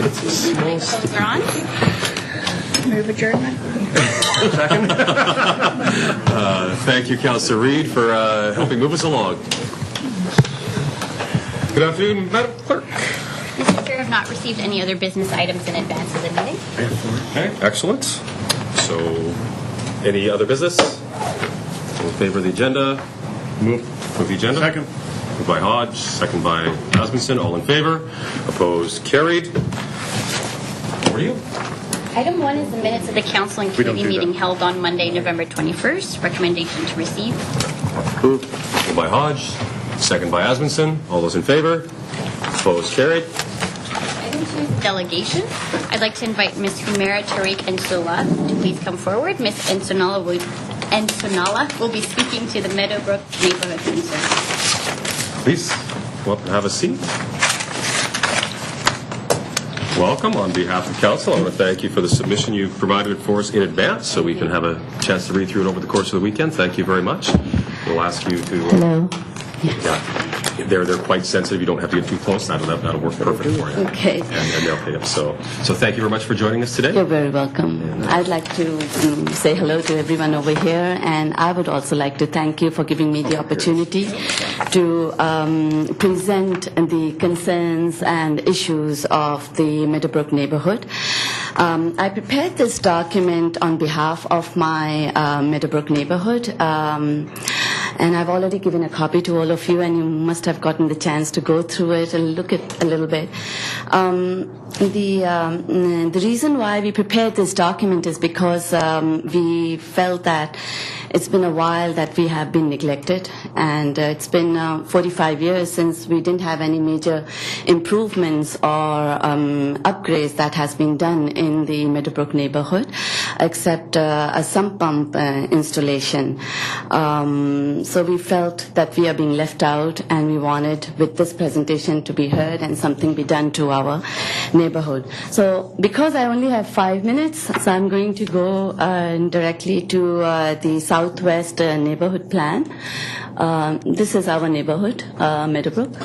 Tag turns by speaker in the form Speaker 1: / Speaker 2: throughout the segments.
Speaker 1: It's a small
Speaker 2: Phones are on.
Speaker 3: Move adjournment.
Speaker 1: second. Thank you, Councillor Reid, for helping move us along. Good afternoon, Madam Clerk.
Speaker 2: Mr. Chair, I have not received any other business items in advance of the meeting.
Speaker 1: Okay, excellent. So, any other business? All in favor of the agenda? Move the agenda.
Speaker 4: Second.
Speaker 1: Moved by Hodge, second by Asmussen. All in favor? Opposed? Carried. Over to you.
Speaker 2: Item 1 is the minutes of the Council and Committee meeting held on Monday, November 21st. Recommendation to receive.
Speaker 1: Moved by Hodge, second by Asmussen. All those in favor? Opposed? Carried.
Speaker 2: Item 2 is delegation. I'd like to invite Ms. Humera, Tariq, and Ahsanullah to please come forward. Ms. Ahsanullah will be speaking to the Meadowbrook Neighbourhood concerns.
Speaker 1: Please, come up and have a seat. Welcome. On behalf of Council, I want to thank you for the submission you provided for us in advance so we can have a chance to read through it over the course of the weekend. Thank you very much. We'll ask you to...
Speaker 5: Hello.
Speaker 1: Yes. Yeah, they're quite sensitive. You don't have to get too close. That'll work perfect for you.
Speaker 5: Okay.
Speaker 1: And they'll pick up. So thank you very much for joining us today.
Speaker 5: You're very welcome. I'd like to say hello to everyone over here, and I would also like to thank you for giving me the opportunity to present the concerns and issues of the Meadowbrook neighborhood. I prepared this document on behalf of my Meadowbrook neighborhood, and I've already given a copy to all of you, and you must have gotten the chance to go through it and look at a little bit. The reason why we prepared this document is because we felt that it's been a while that we have been neglected, and it's been 45 years since we didn't have any major improvements or upgrades that has been done in the Meadowbrook neighborhood, except a sump pump installation. So we felt that we are being left out, and we wanted with this presentation to be heard and something be done to our neighborhood. So because I only have 5 minutes, so I'm going to go directly to the Southwest neighborhood plan. This is our neighborhood, Meadowbrook.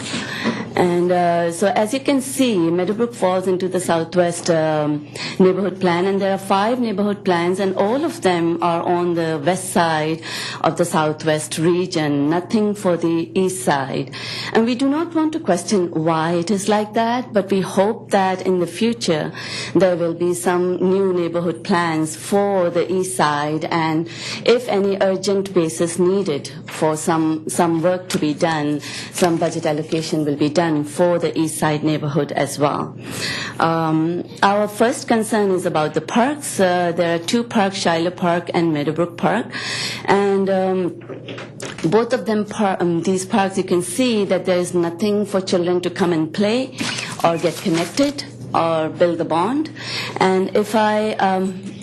Speaker 5: And so as you can see, Meadowbrook falls into the Southwest neighborhood plan, and there are 5 neighborhood plans, and all of them are on the west side of the Southwest region, nothing for the east side. And we do not want to question why it is like that, but we hope that in the future there will be some new neighborhood plans for the east side, and if any urgent basis needed for some work to be done, some budget allocation will be done for the east side neighborhood as well. Our first concern is about the parks. There are 2 parks, Shiloh Park and Meadowbrook Park, and both of them, these parks, you can see that there is nothing for children to come and play or get connected or build a bond. And if I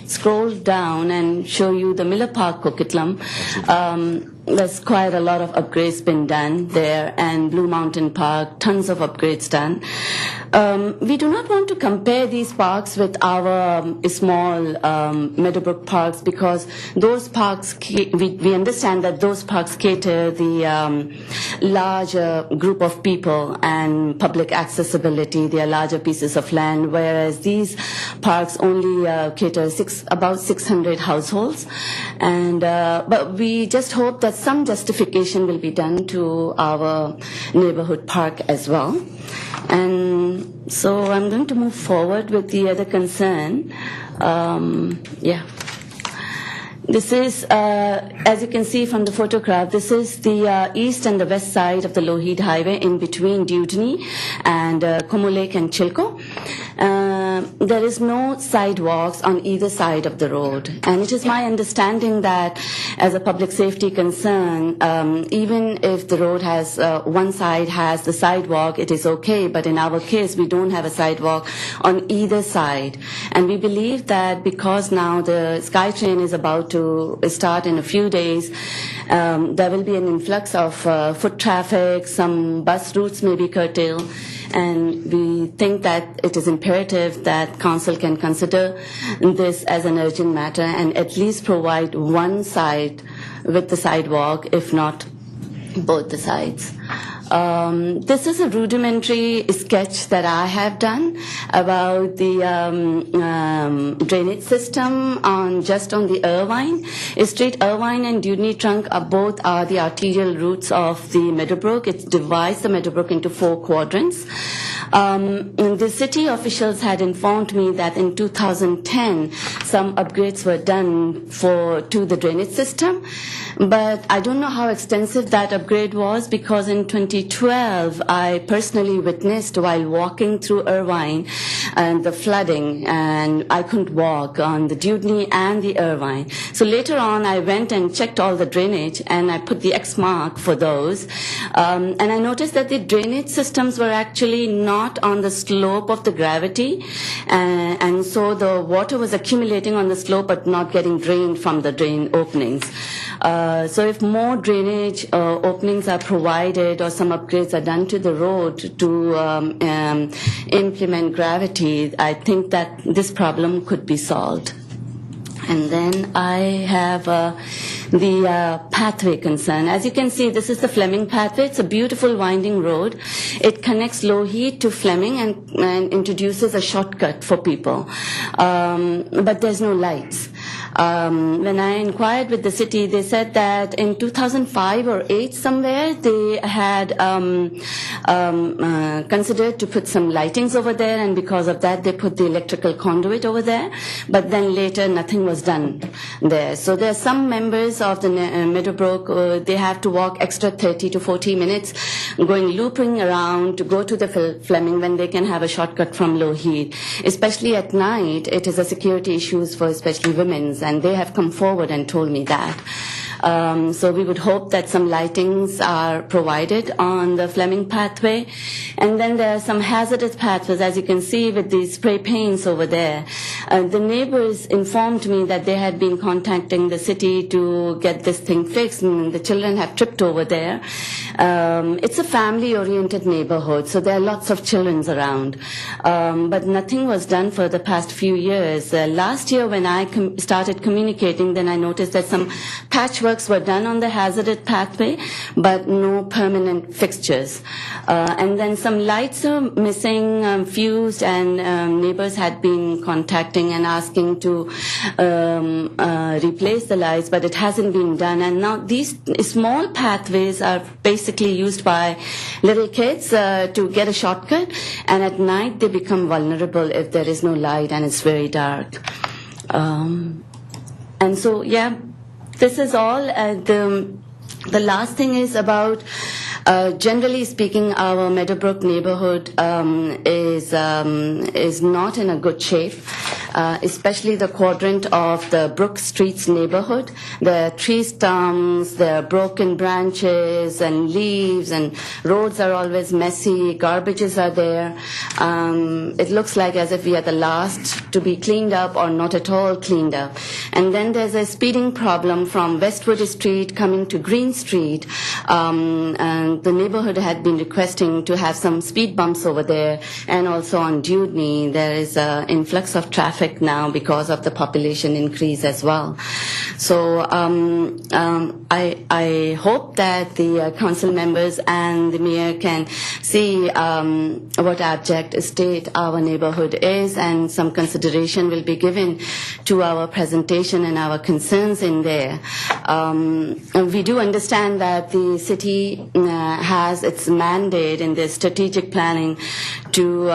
Speaker 5: scroll down and show you the Miller Park, Coquitlam, there's quite a lot of upgrades been done there, and Blue Mountain Park, tons of upgrades done. We do not want to compare these parks with our small Meadowbrook parks, because those parks, we understand that those parks cater the larger group of people and public accessibility. They are larger pieces of land, whereas these parks only cater about 600 households. And but we just hope that some justification will be done to our neighborhood park as well. And so I'm going to move forward with the other concern. This is, as you can see from the photograph, this is the east and the west side of the Lougheed Highway in between Dewdney and Como Lake and Chilco. There is no sidewalks on either side of the road, and it is my understanding that as a public safety concern, even if the road has one side has the sidewalk, it is okay, but in our case we don't have a sidewalk on either side. And we believe that because now the SkyTrain is about to start in a few days, there will be an influx of foot traffic, some bus routes may be curtailed, and we think that it is imperative that Council can consider this as an urgent matter and at least provide one side with the sidewalk, if not both the sides. This is a rudimentary sketch that I have done about the drainage system just on the Irvine Street. Irvine and Dewdney Trunk are the arterial routes of the Meadowbrook. It divides the Meadowbrook into 4 quadrants. The city officials had informed me that in 2010 some upgrades were done to the drainage system, but I don't know how extensive that upgrade was, because in 2012 I personally witnessed while walking through Irvine and the flooding, and I couldn't walk on the Dewdney and the Irvine. So later on I went and checked all the drainage and I put the X mark for those, and I noticed that the drainage systems were actually not on the slope of the gravity, and so the water was accumulating on the slope but not getting drained from the drain openings. So if more drainage openings are provided or some upgrades are done to the road to implement gravity, I think that this problem could be solved. And then I have the pathway concern. As you can see, this is the Fleming pathway. It's a beautiful winding road. It connects Lougheed to Fleming and introduces a shortcut for people. But there's no lights. When I inquired with the city, they said that in 2005 or 8 somewhere, they had considered to put some lightings over there, and because of that, they put the electrical conduit over there. But then later, nothing was done there. So there are some members of the Meadowbrook, they have to walk extra 30 to 40 minutes, looping around to go to the Fleming when they can have a shortcut from Lougheed. Especially at night, it is a security issue for especially women, and they have come forward and told me that. So we would hope that some lightings are provided on the Fleming pathway. And then there are some hazardous pathways, as you can see with these spray paints over there. The neighbors informed me that they had been contacting the city to get this thing fixed, and the children have tripped over there. It's a family-oriented neighborhood, so there are lots of children around. But nothing was done for the past few years. Last year when I started communicating, then I noticed that some patchworks were done on the hazardous pathway, but no permanent fixtures. And then some lights are missing, fused, and neighbors had been contacting and asking to replace the lights, but it hasn't been done. And now these small pathways are basically used by little kids to get a shortcut, and at night they become vulnerable if there is no light and it's very dark. And so, yeah, this is all. The last thing is about, generally speaking, our Meadowbrook neighborhood is not in a good shape, especially the quadrant of the Brook Streets neighborhood. There are tree stumps, there are broken branches and leaves, and roads are always messy, garbages are there. It looks like as if we are the last to be cleaned up or not at all cleaned up. And then there's a speeding problem from Westwood Street coming to Green Street. And the neighborhood had been requesting to have some speed bumps over there, and also on Dewdney there is an influx of traffic now because of the population increase as well. So I hope that the council members and the mayor can see what abject state our neighborhood is, and some consideration will be given to our presentation and our concerns in there. We do understand that the city has its mandate in the strategic planning to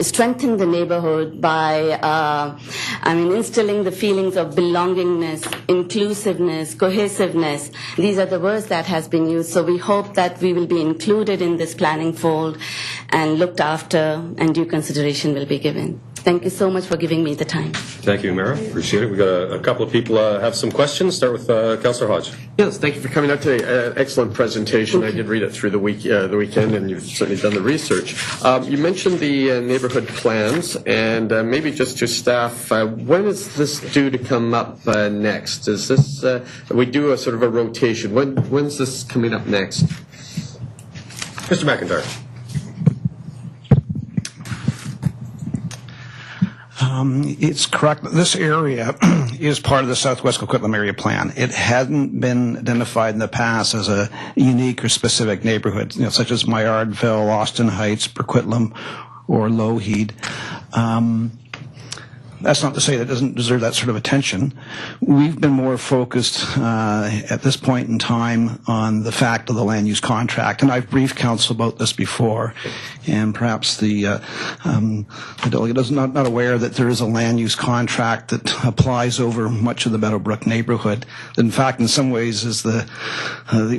Speaker 5: strengthen the neighborhood by instilling the feelings of belongingness, inclusiveness, cohesiveness. These are the words that has been used. So we hope that we will be included in this planning fold and looked after, and due consideration will be given. Thank you so much for giving me the time.
Speaker 1: Thank you, Humera. Appreciate it. We've got a couple of people have some questions. Start with Councillor Hodge.
Speaker 4: Yes, thank you for coming out today. Excellent presentation. I did read it through the weekend, and you've certainly done the research. You mentioned the neighborhood plans, and maybe just to staff, when is this due to come up next? Is this, we do a sort of a rotation. When's this coming up next?
Speaker 1: Mr. McIntyre.
Speaker 6: It's correct. This area is part of the Southwest Coquitlam Area Plan. It hadn't been identified in the past as a unique or specific neighborhood, such as Mayardville, Austin Heights, Coquitlam, or Lougheed. That's not to say that it doesn't deserve that sort of attention. We've been more focused at this point in time on the fact of the land use contract, and I've briefed council about this before, and perhaps the delegate is not aware that there is a land use contract that applies over much of the Meadowbrook neighborhood. That in fact, in some ways, is the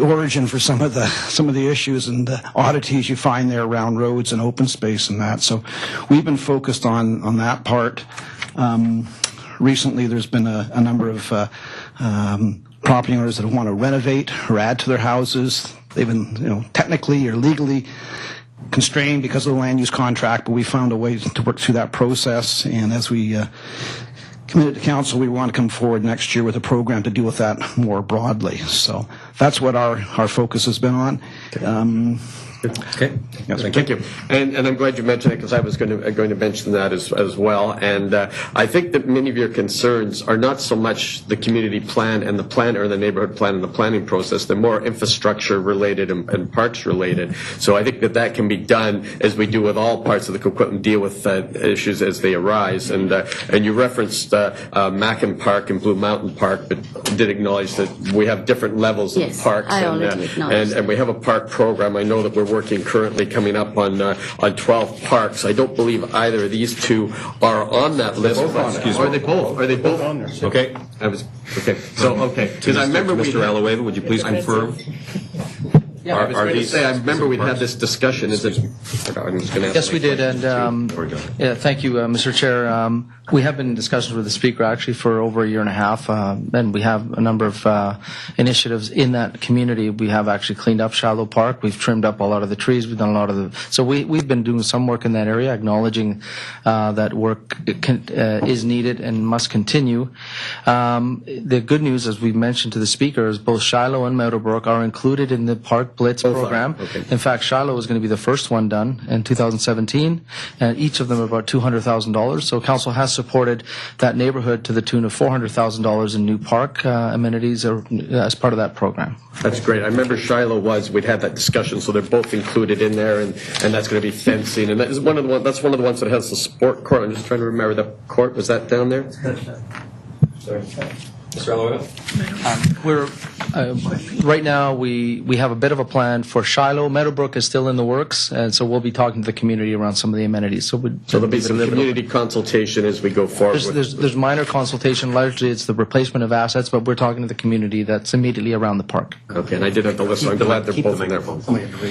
Speaker 6: origin for some of the issues and the oddities you find there around roads and open space and that. So we've been focused on that part. Recently, there's been a number of property owners that want to renovate or add to their houses. They've been, technically or legally constrained because of the land use contract, but we found a way to work through that process. And as we committed to council, we want to come forward next year with a program to deal with that more broadly. So that's what our focus has been on.
Speaker 1: Okay.
Speaker 4: Yes, thank you. And I'm glad you mentioned it, because I was going to mention that as well. And I think that many of your concerns are not so much the community plan and the plan, or the neighborhood plan and the planning process. They're more infrastructure related and parks related. So I think that can be done, as we do with all parts of the Coquitlam, deal with issues as they arise. And you referenced Mackin Park and Blue Mountain Park, but did acknowledge that we have different levels of parks.
Speaker 5: I already acknowledged.
Speaker 4: And we have a park program. I know that we're working currently coming up on 12 parks. I don't believe either of these two are on that list.
Speaker 1: Excuse me.
Speaker 4: Are they both? Are they both on there?
Speaker 1: Okay.
Speaker 4: Okay. So, okay. Because I remember
Speaker 1: Mr. Alaweva, would you please confirm?
Speaker 4: Yeah, I was going to say, I remember we'd had this discussion. Is it? I'm just going to ask.
Speaker 7: Yes, we did, and yeah, thank you, Mr. Chair. We have been in discussions with the Speaker actually for over a year and a half, and we have a number of initiatives in that community. We have actually cleaned up Shallow Park. We've trimmed up a lot of the trees. We've done a lot of the. So we've been doing some work in that area, acknowledging that work is needed and must continue. The good news, as we mentioned to the Speaker, is both Shiloh and Meadowbrook are included in the Park Blitz program.
Speaker 4: Okay.
Speaker 7: In fact, Shiloh is going to be the first one done in 2017, and each of them are about $200,000. So council has supported that neighborhood to the tune of $400,000 in new park amenities as part of that program.
Speaker 4: That's great. I remember Shiloh we'd had that discussion, so they're both included in there, and that's going to be fencing, and that's one of the ones that has the sport court. I'm just trying to remember the court. Was that down there?
Speaker 1: Sorry. Mr. Alaweva?
Speaker 7: We're right now we have a bit of a plan for Shiloh. Meadowbrook is still in the works, and so we'll be talking to the community around some of the amenities. So
Speaker 4: there'll be some community consultation as we go forward.
Speaker 7: There's minor consultation. Largely, it's the replacement of assets, but we're talking to the community that's immediately around the park.
Speaker 4: Okay, and I did have the list, so I'm glad they're both in there.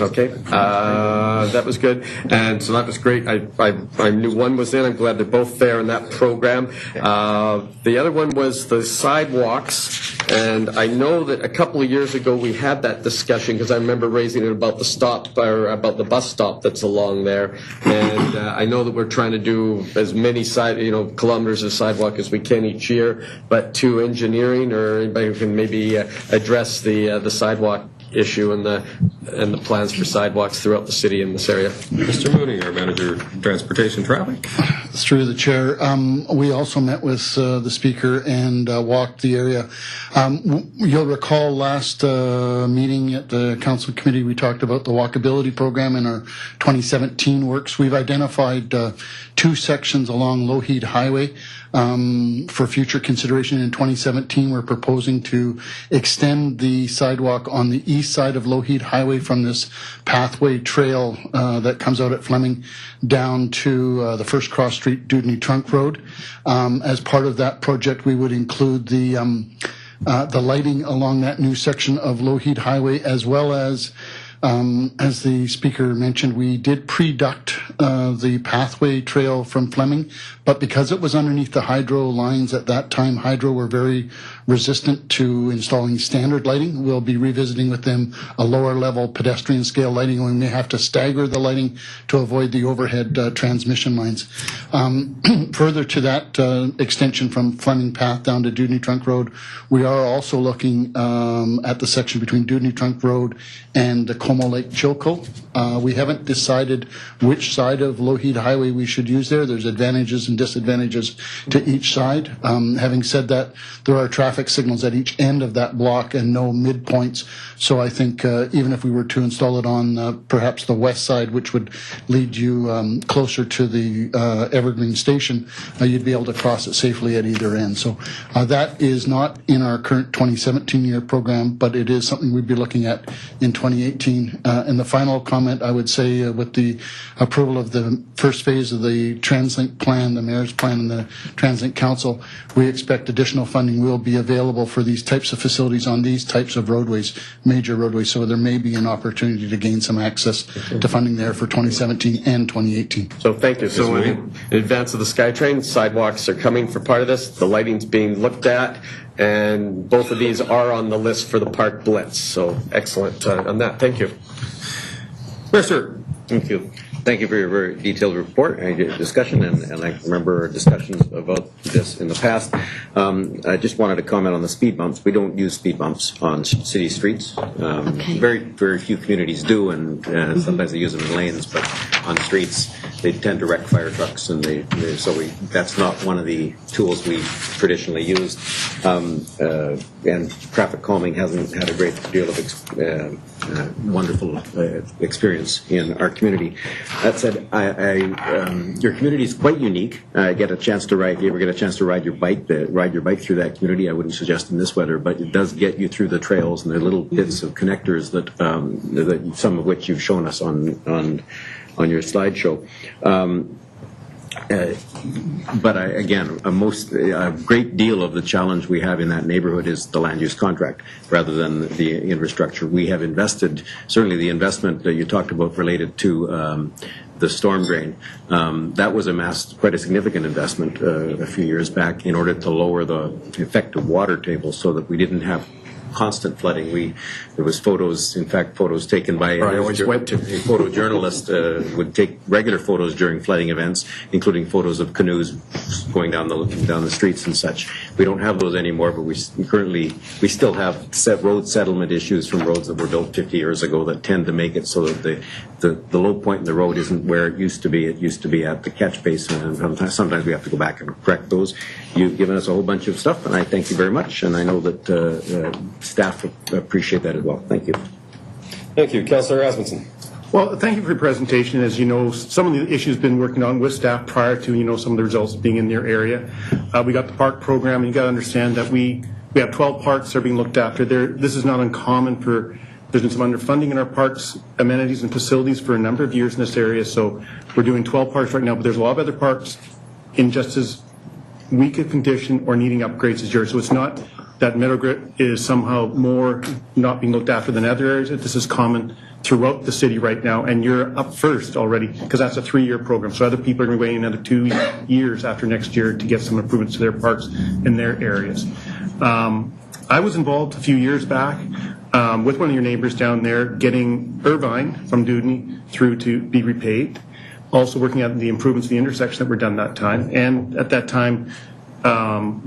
Speaker 4: Okay, that was good, and so that was great. I knew one was in. I'm glad they're both there in that program. The other one was the sidewalks, and I know that a couple of years ago we had that discussion, because I remember raising it about the stop, or about the bus stop that's along there, and I know that we're trying to do as many kilometers of sidewalk as we can each year, but to engineering, or anybody who can maybe address the sidewalk issue and the plans for sidewalks throughout the city in this area.
Speaker 1: Mr. Mooney, our Manager of Transportation Traffic.
Speaker 8: Through the chair, we also met with the Speaker and walked the area. You'll recall last meeting at the Council Committee, we talked about the walkability program in our 2017 works. We've identified 2 sections along Lougheed Highway for future consideration. In 2017, we're proposing to extend the sidewalk on the east side of Lougheed Highway from this pathway trail that comes out at Fleming down to the First Cross Street Dewdney Trunk Road. As part of that project, we would include the lighting along that new section of Lougheed Highway, as well as the Speaker mentioned, we did pre-duct the pathway trail from Fleming, but because it was underneath the hydro lines at that time, hydro were very resistant to installing standard lighting. We'll be revisiting with them a lower level pedestrian scale lighting. We may have to stagger the lighting to avoid the overhead transmission lines. Further to that extension from Fleming Path down to Dewdney Trunk Road, we are also looking at the section between Dewdney Trunk Road and the Como Lake Chilco. We haven't decided which side of Lougheed Highway we should use there. There's advantages and disadvantages to each side. Having said that, there are traffic signals at each end of that block and no midpoints. So I think even if we were to install it on perhaps the west side, which would lead you closer to the Evergreen station, you'd be able to cross it safely at either end. So that is not in our current 2017 year program, but it is something we'd be looking at in 2018. And the final comment I would say with the approval of the first phase of the TransLink plan, the Mayor's plan and the TransLink Council, we expect additional funding will be available for these types of facilities on these types of roadways, major roadways. So there may be an opportunity to gain some access to funding there for 2017 and 2018.
Speaker 4: So thank you. So in advance of the SkyTrain, sidewalks are coming for part of this. The lighting's being looked at, and both of these are on the list for the Park Blitz. So excellent on that. Thank you. Mr.
Speaker 9: Thank you. Thank you for your very detailed report and your discussion, and I remember discussions about this in the past. I just wanted to comment on the speed bumps. We don't use speed bumps on city streets. Very, very few communities do, and sometimes they use them in lanes, but on streets they tend to wreck fire trucks, and that's not one of the tools we traditionally used. And traffic calming hasn't had a great deal of wonderful experience in our community. That said, your community is quite unique. If you ever get a chance to ride your bike through that community, I wouldn't suggest in this weather, but it does get you through the trails and the little bits of connectors that some of which you've shown us on your slideshow. But a great deal of the challenge we have in that neighborhood is the land use contract rather than the infrastructure. We have invested, certainly the investment that you talked about related to the storm drain. That was quite a significant investment a few years back in order to lower the effective water table so that we didn't have constant flooding. There was photos taken by a photojournalist would take regular photos during flooding events, including photos of canoes going down the streets and such. We don't have those anymore, but we still have road settlement issues from roads that were built 50 years ago that tend to make it so that the low point in the road isn't where it used to be. It used to be at the catch basin, and sometimes we have to go back and correct those. You've given us a whole bunch of stuff, and I thank you very much, and I know that staff appreciate that as well. Thank you.
Speaker 1: Thank you. Councillor Rasmussen.
Speaker 10: Well, thank you for your presentation. As you know, some of the issues been working on with staff prior to, some of the results being in their area. We got the park program, and you got to understand that we have 12 parks that are being looked after. This is not uncommon there's been some underfunding in our parks, amenities, and facilities for a number of years in this area. So we're doing 12 parks right now, but there's a lot of other parks in just as weak a condition or needing upgrades as yours. So it's not that Meadowbrook is somehow more not being looked after than other areas. This is common throughout the city right now, and you're up first already because that's a 3-year program. So other people are going to be waiting another 2 years after next year to get some improvements to their parks in their areas. I was involved a few years back with one of your neighbors down there getting Irvine from Dudney through to be repaved. Also working at the improvements of the intersection that were done that time. And at that time,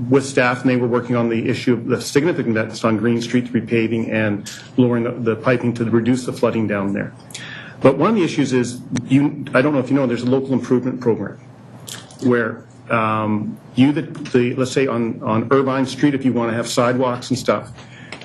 Speaker 10: with staff, and they were working on the issue of the significant that's on Green Street repaving and lowering the piping to reduce the flooding down there. But one of the issues is, I don't know if you know, there's a local improvement program where let's say on Irvine Street, if you want to have sidewalks and stuff,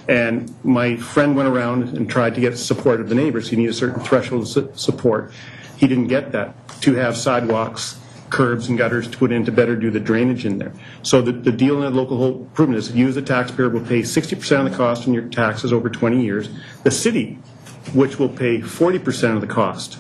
Speaker 10: and my friend went around and tried to get support of the neighbors. You need a certain threshold of support. He didn't get that to have sidewalks, curbs, and gutters to put in to better do the drainage in there. So the deal in the local improvement is you as a taxpayer will pay 60% of the cost in your taxes over 20 years. The city, which will pay 40% of the cost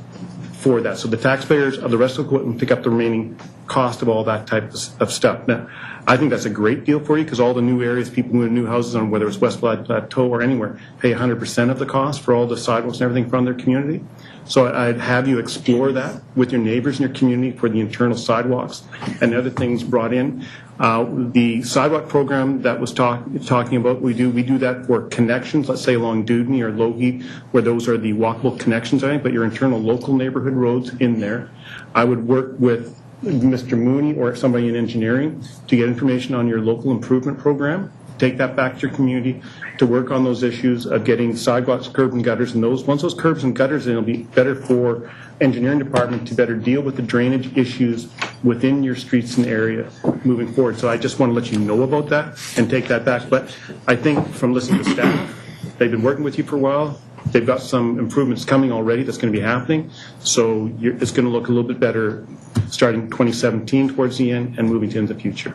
Speaker 10: for that. So the taxpayers of the rest of the Coquitlam pick up the remaining cost of all that type of stuff. Now, I think that's a great deal for you because all the new areas, people move in new houses on whether it's West Plateau or anywhere, pay 100% of the cost for all the sidewalks and everything from their community. So I'd have you explore that with your neighbors in your community for the internal sidewalks and other things brought in. The sidewalk program that was talking about, we do that for connections, let's say along Dudney or Lougheed, where those are the walkable connections, I think, but your internal local neighborhood roads in there. I would work with Mr. Mooney or somebody in engineering to get information on your local improvement program take that back to your community, to work on those issues of getting sidewalks, curb and gutters, and once those curbs and gutters, it'll be better for engineering department to better deal with the drainage issues within your streets and area moving forward. So I just want to let you know about that and take that back. But I think from listening to staff, they've been working with you for a while. They've got some improvements coming already that's going to be happening. So it's going to look a little bit better starting 2017 towards the end and moving into the future.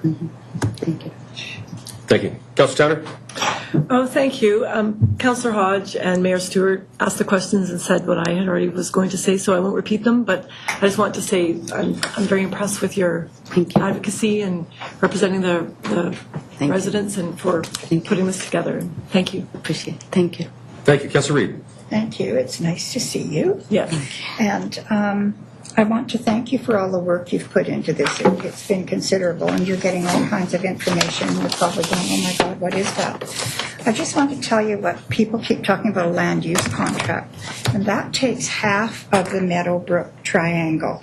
Speaker 5: Thank you.
Speaker 1: Thank you. Councillor Tanner?
Speaker 11: Oh, thank you. Councillor Hodge and Mayor Stewart asked the questions and said what I had already was going to say, so I won't repeat them, but I just want to say I'm very impressed with your advocacy and representing the residents and for putting this together. Thank you.
Speaker 5: Appreciate it. Thank you.
Speaker 1: Thank you. Councillor Reid?
Speaker 3: Thank you. It's nice to see you.
Speaker 11: Yes.
Speaker 3: And I want to thank you for all the work you've put into this. It's been considerable, and you're getting all kinds of information. You're probably going, oh my God, what is that? I just want to tell you what people keep talking about, a land use contract, and that takes half of the Meadowbrook triangle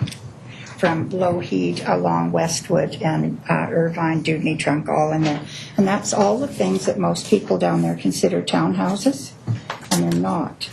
Speaker 3: from Lowheed along Westwood and Irvine, Dewdney Trunk, all in there. And that's all the things that most people down there consider townhouses, and they're not.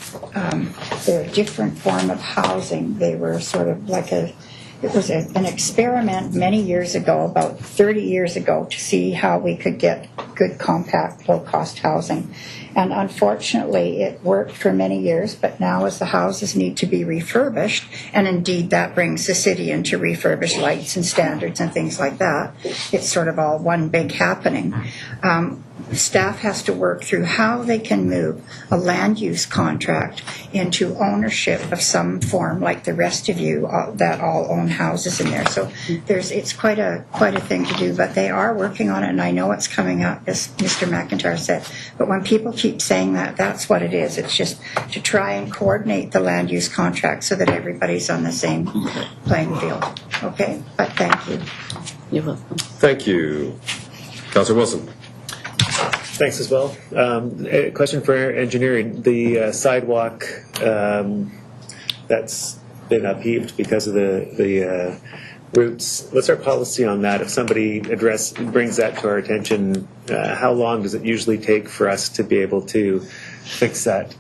Speaker 3: They're a different form of housing. They were sort of like it was an experiment many years ago, about 30 years ago, to see how we could get good, compact, low-cost housing. And unfortunately, it worked for many years, but now as the houses need to be refurbished, and indeed that brings the city in to refurbish lights and standards and things like that, it's sort of all one big happening. Staff has to work through how they can move a land use contract into ownership of some form, like the rest of you that all own houses in there. So it's quite a thing to do, but they are working on it, and I know it's coming up, as Mr. McIntyre said. But when people keep saying that, that's what it is. It's just to try and coordinate the land use contract so that everybody's on the same playing field. Okay? But thank you.
Speaker 5: You're welcome.
Speaker 1: Thank you. Councillor Wilson?
Speaker 12: Thanks as well. A question for engineering. The sidewalk that's been upheaved because of the routes. What's our policy on that? If somebody brings that to our attention, how long does it usually take for us to be able to fix that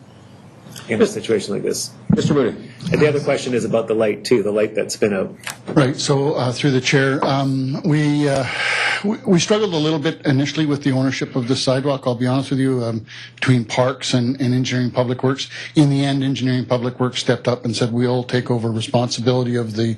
Speaker 12: in a situation like this?
Speaker 1: Mr. Mooney.
Speaker 12: And the other question is about the light too, the light that's been out.
Speaker 8: Right. So through the chair, we struggled a little bit initially with the ownership of the sidewalk. I'll be honest with you, between Parks and Engineering Public Works. In the end, Engineering Public Works stepped up and said we'll take over responsibility of the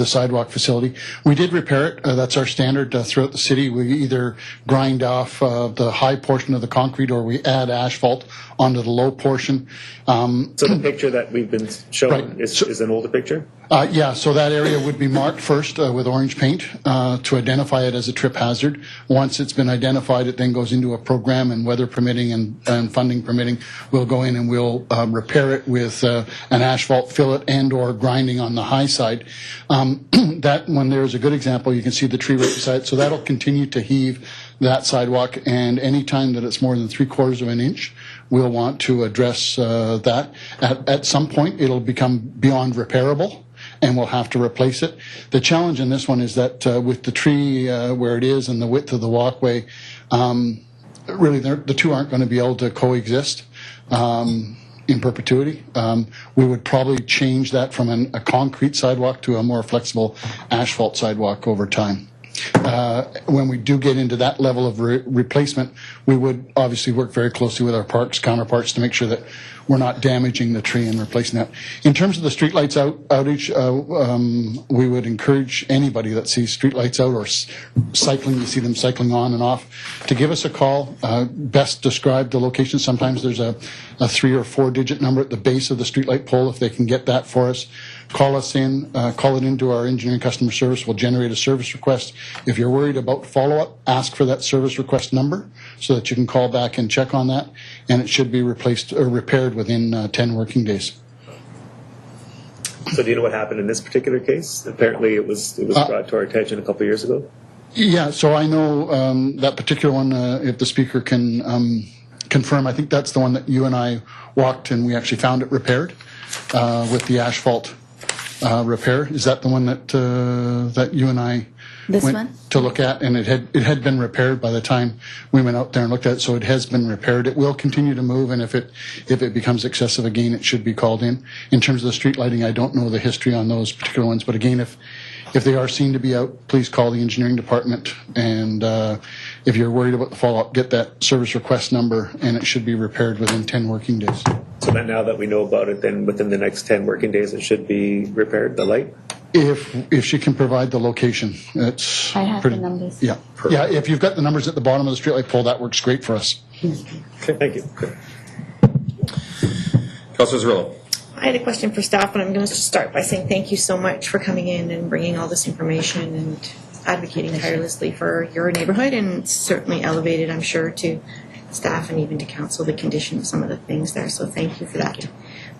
Speaker 8: sidewalk facility. We did repair it. That's our standard throughout the city. We either grind off the high portion of the concrete or we add asphalt onto the low portion.
Speaker 12: So the picture that we've been showing is an older picture?
Speaker 8: Yeah, so that area would be marked first with orange paint to identify it as a trip hazard. Once it's been identified, it then goes into a program, and weather permitting and funding permitting, we'll go in and we'll repair it with an asphalt fillet and or grinding on the high side. That one there is a good example. You can see the tree right beside it. So that'll continue to heave that sidewalk, and any time that it's more than 3/4 of an inch, we'll want to address that. At some point, it'll become beyond repairable, and we'll have to replace it. The challenge in this one is that with the tree where it is and the width of the walkway, really the two aren't going to be able to coexist in perpetuity. We would probably change that from a concrete sidewalk to a more flexible asphalt sidewalk over time. When we do get into that level of replacement, we would obviously work very closely with our parks counterparts to make sure that we're not damaging the tree and replacing that. In terms of the streetlights outage, we would encourage anybody that sees streetlights out or cycling, you see them cycling on and off, to give us a call. Best describe the location. Sometimes there's a 3 or 4 digit number at the base of the streetlight pole. If they can get that for us, call us in, call it into our engineering customer service. We'll generate a service request. If you're worried about follow-up, ask for that service request number so that you can call back and check on that, and it should be replaced or repaired within 10 working days.
Speaker 12: So do you know what happened in this particular case? Apparently it was brought to our attention a couple of years ago.
Speaker 8: Yeah, so I know that particular one, if the speaker can confirm, I think that's the one that you and I walked and we actually found it repaired with the asphalt repair. Is that the one that you and I
Speaker 5: This
Speaker 8: went
Speaker 5: one?
Speaker 8: to look at? And it had been repaired by the time we went out there and looked at it, so it has been repaired. It will continue to move, and if it becomes excessive again, it should be called in. In terms of the street lighting, I don't know the history on those particular ones, but again, if they are seen to be out, please call the engineering department, and if you're worried about the follow-up, get that service request number, and it should be repaired within 10 working days.
Speaker 12: So that now that we know about it, then within the next 10 working days, it should be repaired, the light?
Speaker 8: If she can provide the location, it's
Speaker 5: I have
Speaker 8: pretty,
Speaker 5: the numbers.
Speaker 8: Yeah, yeah. If you've got the numbers at the bottom of the streetlight pole, that works great for us.
Speaker 12: Okay, thank you.
Speaker 1: Councilor Zerillo.
Speaker 13: I had a question for staff, and I'm going to start by saying thank you so much for coming in and bringing all this information and advocating tirelessly for your neighborhood, and it's certainly elevated, I'm sure, to staff and even to council the condition of some of the things there, so thank you for that.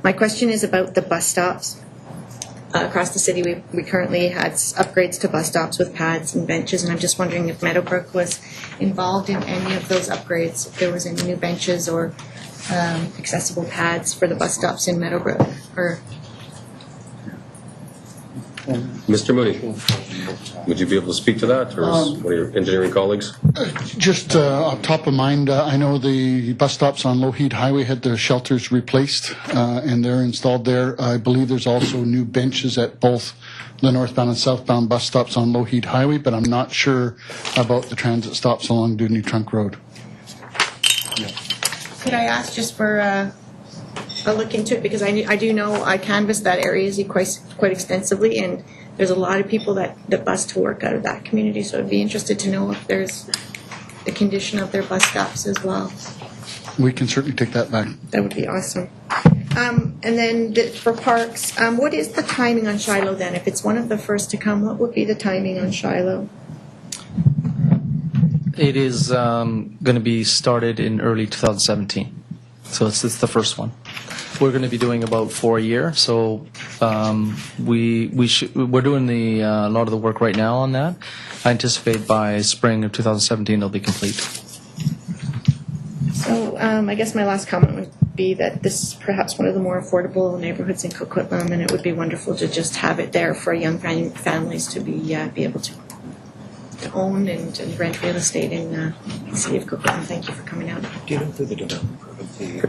Speaker 13: My question is about the bus stops. Across the city, we currently had upgrades to bus stops with pads and benches, and I'm just wondering if Meadowbrook was involved in any of those upgrades, if there was any new benches or accessible pads for the bus stops in Meadowbrook. Or
Speaker 1: Mr. Mooney, would you be able to speak to that, or is one of your engineering colleagues?
Speaker 8: Just off top of mind, I know the bus stops on Lougheed Highway had their shelters replaced, and they're installed there. I believe there's also new benches at both the northbound and southbound bus stops on Lougheed Highway, but I'm not sure about the transit stops along Dewdney Trunk Road.
Speaker 13: could I ask just for a look into it, because I do know I canvassed that area quite extensively, and there's a lot of people that bus to work out of that community, so I'd be interested to know if there's the condition of their bus stops as well.
Speaker 8: We can certainly take that back.
Speaker 13: That would be awesome. And then for parks, what is the timing on Shiloh then? If it's one of the first to come, what would be the timing on Shiloh?
Speaker 7: It is going to be started in early 2017. So it's the first one. We're going to be doing about 4 a year. So we're doing a lot of the work right now on that. I anticipate by spring of 2017 it'll be complete.
Speaker 13: So I guess my last comment would be that this is perhaps one of the more affordable neighborhoods in Coquitlam, and it would be wonderful to just have it there for young families to be able to own and rent real estate in the city of Coquitlam. Thank you for coming out.
Speaker 12: Do you know who the developer of the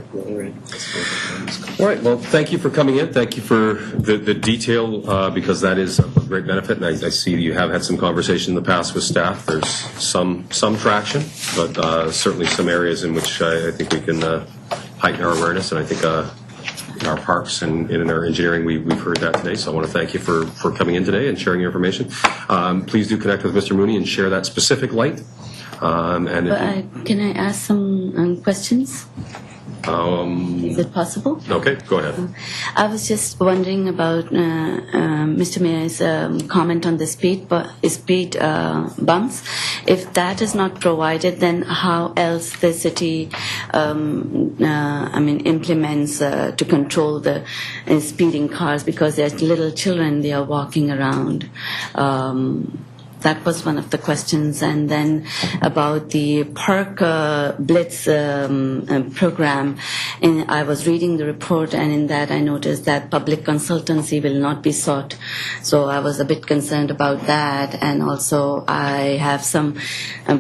Speaker 1: All right. Well, thank you for coming in. Thank you for the detail, because that is a great benefit. And I see you have had some conversation in the past with staff. There's some traction, but certainly some areas in which I think we can heighten our awareness. And I think in our parks and in our engineering, we've heard that today. So I want to thank you for coming in today and sharing your information. Please do connect with Mr. Mooney and share that specific light.
Speaker 5: Can I ask some questions? Is it possible?
Speaker 1: Okay, go ahead.
Speaker 5: I was just wondering about Mr. Mayor's comment on the speed bumps. If that is not provided, then how else the city, implements to control the speeding cars, because there's little children, they are walking around. That was one of the questions. And then about the Park Blitz program, and I was reading the report, and in that I noticed that public consultancy will not be sought. So I was a bit concerned about that. And also I have some,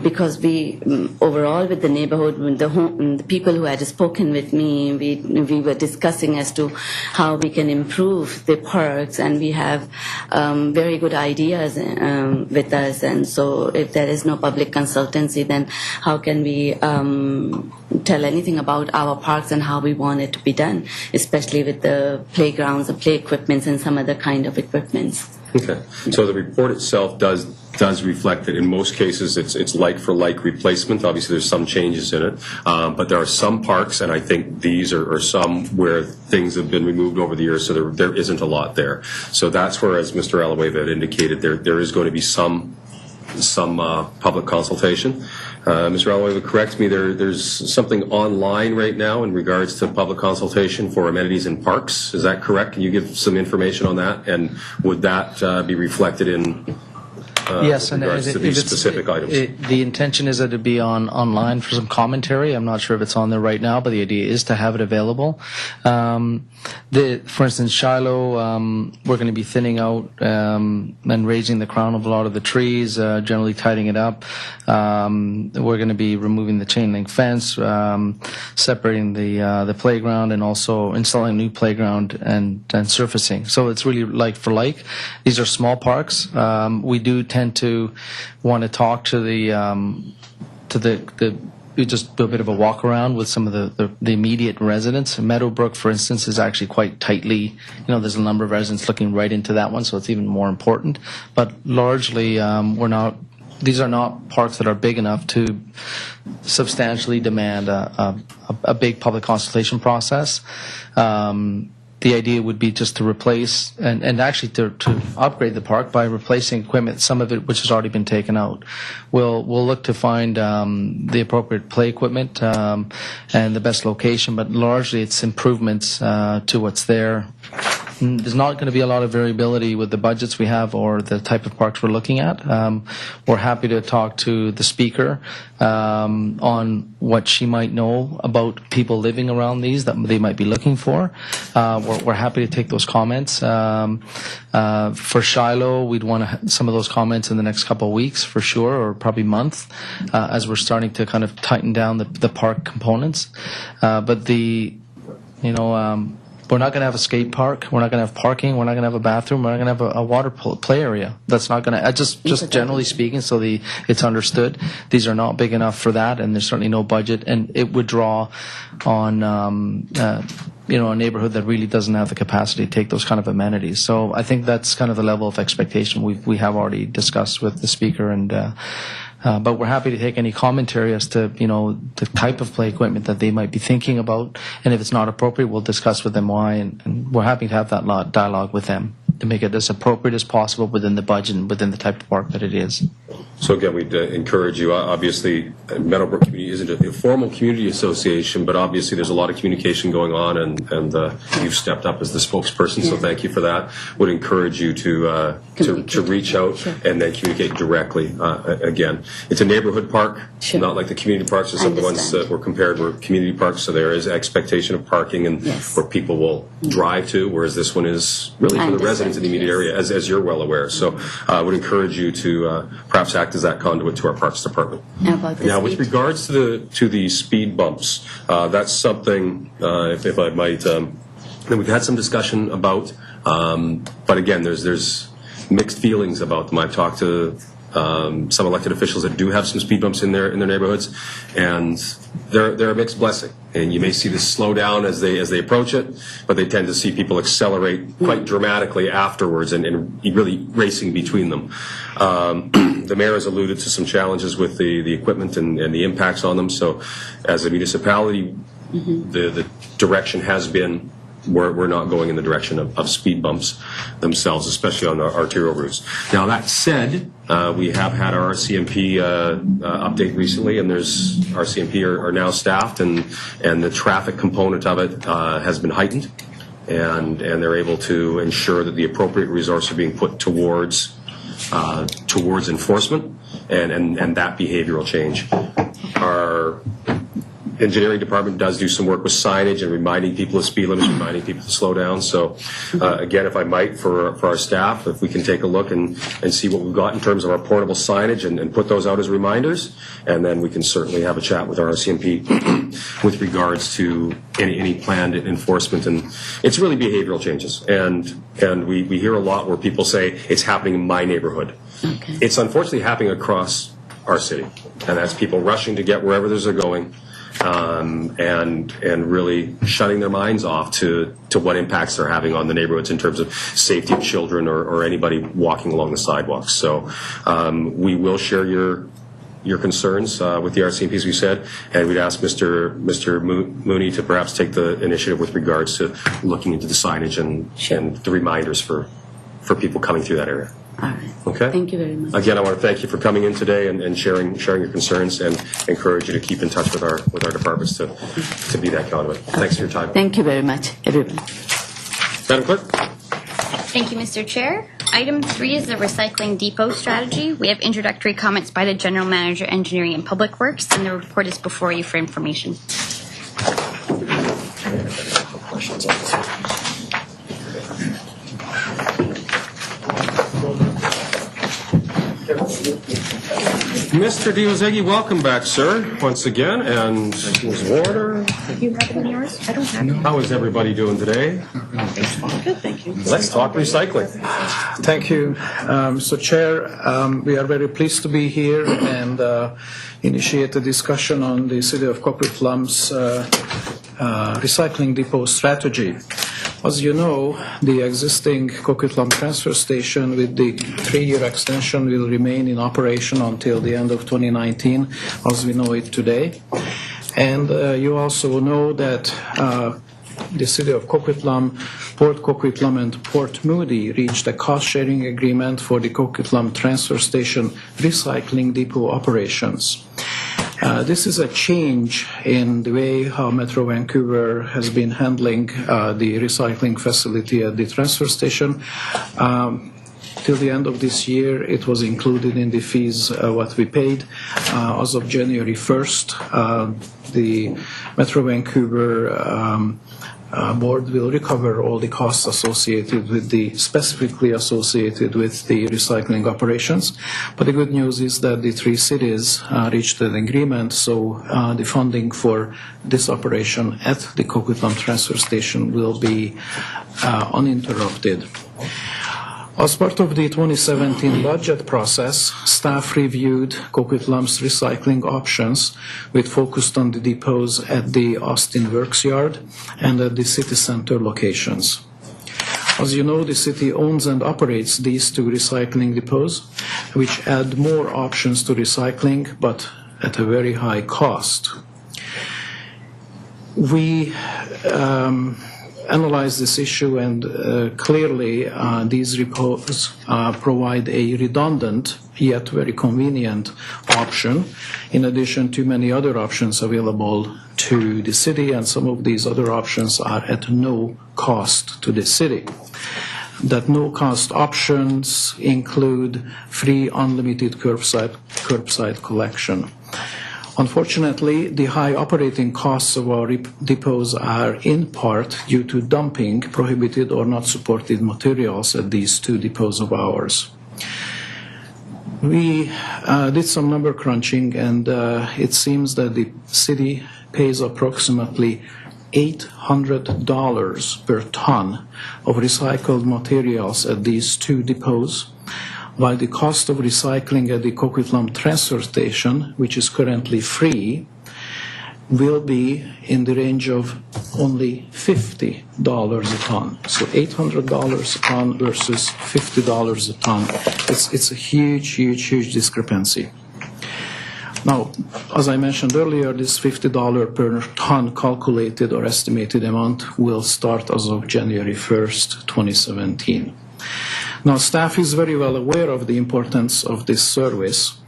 Speaker 5: because we, overall with the neighborhood, with the people who had spoken with me, we were discussing as to how we can improve the parks, and we have very good ideas with us. And so if there is no public consultancy, then how can we tell anything about our parks and how we want it to be done, especially with the playgrounds, the play equipments, and some other kind of equipments.
Speaker 1: Okay. So the report itself does reflect that in most cases it's like-for-like replacement. Obviously there's some changes in it, but there are some parks, and I think these are some where things have been removed over the years, so there isn't a lot there. So that's where, as Mr. Allaway had indicated, there is going to be some public consultation. Mr. Allaway would correct me, there's something online right now in regards to public consultation for amenities in parks. Is that correct? Can you give some information on that? And would that be reflected in
Speaker 7: Yes,
Speaker 1: with
Speaker 7: and
Speaker 1: regards to these specific items?
Speaker 7: The intention is that it be online for some commentary. I'm not sure if it's on there right now, but the idea is to have it available. For instance, Shiloh, we're going to be thinning out and raising the crown of a lot of the trees, generally tidying it up. We're going to be removing the chain link fence, separating the playground, and also installing a new playground and surfacing. So it's really like for like. These are small parks. We do tend to want to talk to we just do a bit of a walk around with some of the immediate residents. Meadowbrook, for instance, is actually quite tightly, there's a number of residents looking right into that one, so it's even more important. But largely, these are not parks that are big enough to substantially demand a big public consultation process. The idea would be just to replace and actually to upgrade the park by replacing equipment, some of it which has already been taken out. We'll look to find the appropriate play equipment and the best location, but largely it's improvements to what's there. There's not going to be a lot of variability with the budgets we have or the type of parks we're looking at. We're happy to talk to the speaker on what she might know about people living around these that they might be looking for. We're happy to take those comments. For Shiloh, we'd want some of those comments in the next couple of weeks for sure, or probably month, as we're starting to kind of tighten down the park components. We're not going to have a skate park. We're not going to have parking. We're not going to have a bathroom. We're not going to have a water play area. That's not going to, just generally speaking, so it's understood. These are not big enough for that, and there's certainly no budget, and it would draw on a neighborhood that really doesn't have the capacity to take those kind of amenities. So I think that's kind of the level of expectation we have already discussed with the speaker, and but we're happy to take any commentary as to the type of play equipment that they might be thinking about, and if it's not appropriate, we'll discuss with them why, and we're happy to have that dialogue with them to make it as appropriate as possible within the budget and within the type of park that it is.
Speaker 1: So again, we'd encourage you. Obviously, Meadowbrook Community isn't a formal community association, but obviously there's a lot of communication going on, and you've stepped up as the spokesperson, so thank you for that. Would encourage you to reach out and then communicate directly. Again, it's a neighborhood park, not like the community parks or some of the ones that were compared were community parks, so there is expectation of parking and where people will drive to, whereas this one is really for the residents in the immediate area, as you're well aware. So I would encourage you to perhaps act as that conduit to our Parks Department. Now, with regards to the speed bumps, that's something, if I might, that we've had some discussion about, but again, there's mixed feelings about them. I've talked to some elected officials that do have some speed bumps in their neighborhoods, and they're a mixed blessing. And you may see this slow down as they approach it, but they tend to see people accelerate quite dramatically afterwards and really racing between them. The mayor has alluded to some challenges with the equipment and the impacts on them. So as a municipality, the direction has been we're not going in the direction of speed bumps themselves, especially on our arterial routes. Now, that said, we have had our RCMP update recently, and our RCMP are now staffed, and the traffic component of it has been heightened, and they're able to ensure that the appropriate resources are being put towards enforcement and that behavioral change. Our engineering department does do some work with signage and reminding people of speed limits, reminding people to slow down. So again, if I might, for our staff, if we can take a look and see what we've got in terms of our portable signage and put those out as reminders, and then we can certainly have a chat with our RCMP with regards to any planned enforcement. And it's really behavioral changes. And we hear a lot where people say it's happening in my neighborhood. Okay. It's unfortunately happening across our city, and that's people rushing to get wherever they're going. And really shutting their minds off to what impacts they're having on the neighborhoods in terms of safety of children or anybody walking along the sidewalks. So we will share your concerns with the RCMP, as we said, and we'd ask Mr. Mooney to perhaps take the initiative with regards to looking into the signage and the reminders for people coming through that area.
Speaker 5: All right.
Speaker 1: Okay.
Speaker 5: Thank you very much.
Speaker 1: Again, I want to thank you for coming in today and sharing your concerns, and encourage you to keep in touch with our departments to be that conduit. Thanks for your time.
Speaker 5: Thank you very much, everyone.
Speaker 1: Madam Clerk.
Speaker 2: Thank you, Mr. Chair. Item 3 is the recycling depot strategy. We have introductory comments by the General Manager, Engineering and Public Works, and the report is before you for information.
Speaker 1: Mr. Diozegi, welcome back, sir, once again, and Ms. Warner.
Speaker 13: You have it in yours? I don't have it.
Speaker 1: How is everybody doing today?
Speaker 13: Good, thank you.
Speaker 1: Let's talk recycling.
Speaker 14: Thank you, Mr. Chair. We are very pleased to be here and initiate a discussion on the City of Coquitlam's recycling depot strategy. As you know, the existing Coquitlam transfer station with the 3-year extension will remain in operation until the end of 2019, as we know it today. And you also know that the City of Coquitlam, Port Coquitlam and Port Moody reached a cost-sharing agreement for the Coquitlam transfer station recycling depot operations. This is a change in the way how Metro Vancouver has been handling the recycling facility at the transfer station. Till the end of this year, it was included in the fees what we paid. As of January 1st, the Metro Vancouver board will recover all the costs associated with specifically associated with the recycling operations. But the good news is that the 3 cities reached an agreement, so the funding for this operation at the Coquitlam transfer station will be uninterrupted. As part of the 2017 budget process, staff reviewed Coquitlam's recycling options with focus on the depots at the Austin Works Yard and at the city center locations. As you know, the city owns and operates these 2 recycling depots, which add more options to recycling, but at a very high cost. We analyze this issue, and clearly these depots provide a redundant yet very convenient option, in addition to many other options available to the city, and some of these other options are at no cost to the city. That no-cost options include free unlimited curbside collection. Unfortunately, the high operating costs of our depots are in part due to dumping prohibited or not supported materials at these 2 depots of ours. We did some number crunching, and it seems that the city pays approximately $800 per ton of recycled materials at these 2 depots, while the cost of recycling at the Coquitlam transfer station, which is currently free, will be in the range of only $50 a ton. So $800 a ton versus $50 a ton. It's a huge discrepancy. Now, as I mentioned earlier, this $50 per ton calculated or estimated amount will start as of January 1st, 2017. Now, staff is very well aware of the importance of this service,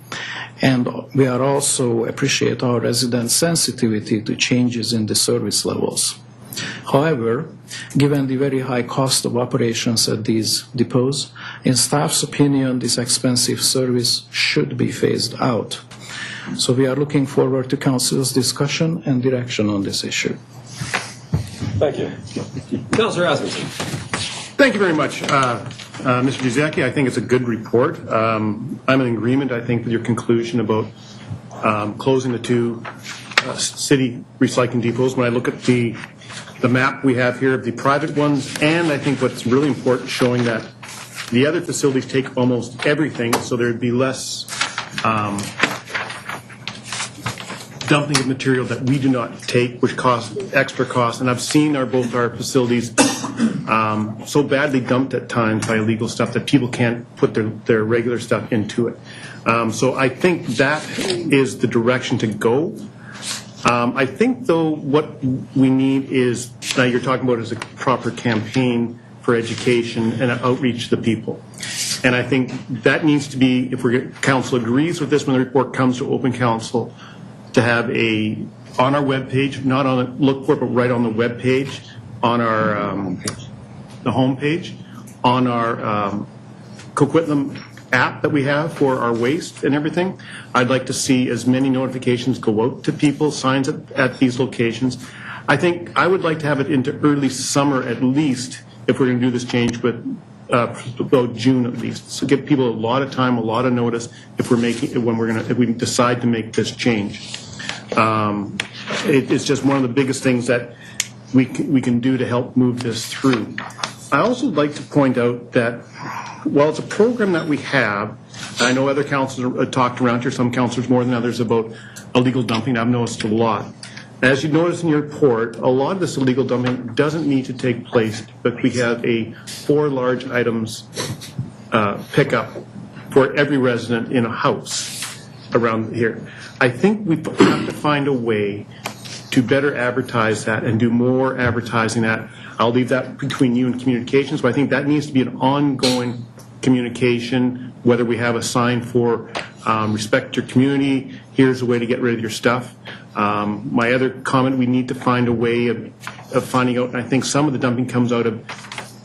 Speaker 14: and we are also appreciate our residents' sensitivity to changes in the service levels. However, given the very high cost of operations at these depots, in staff's opinion, this expensive service should be phased out. So we are looking forward to Council's discussion and direction on this issue.
Speaker 1: Thank you. Councillor Asmussen.
Speaker 10: Thank you very much, Mr. Giuseppe. I think it's a good report. I'm in agreement, I think, with your conclusion about closing the 2 city recycling depots. When I look at the map we have here of the private ones, and I think what's really important, showing that the other facilities take almost everything, so there'd be less dumping of material that we do not take, which costs extra costs. And I've seen both our facilities so badly dumped at times by illegal stuff that people can't put their regular stuff into it. So I think that is the direction to go. I think, though, what we need is, now you're talking about is a proper campaign for education and outreach to the people. And I think that needs to be, if council agrees with this when the report comes to open council, to have on our webpage, not on the look for it, but right on the webpage, on our the homepage, on our Coquitlam app that we have for our waste and everything. I'd like to see as many notifications go out to people, signs at these locations. I think I would like to have it into early summer at least, if we're going to do this change, with about June at least. So give people a lot of time, a lot of notice if we decide to make this change. It's just one of the biggest things that we can do to help move this through. I also would like to point out that while it's a program that we have, I know other councillors have talked around here, some councillors more than others, about illegal dumping. I've noticed a lot. As you notice in your report, a lot of this illegal dumping doesn't need to take place, but we have a 4 large items pickup for every resident in a house around here. I think we have to find a way to better advertise that and do more advertising that. I'll leave that between you and communications, but I think that needs to be an ongoing communication, whether we have a sign for respect your community, here's a way to get rid of your stuff. My other comment, we need to find a way of finding out, and I think some of the dumping comes out of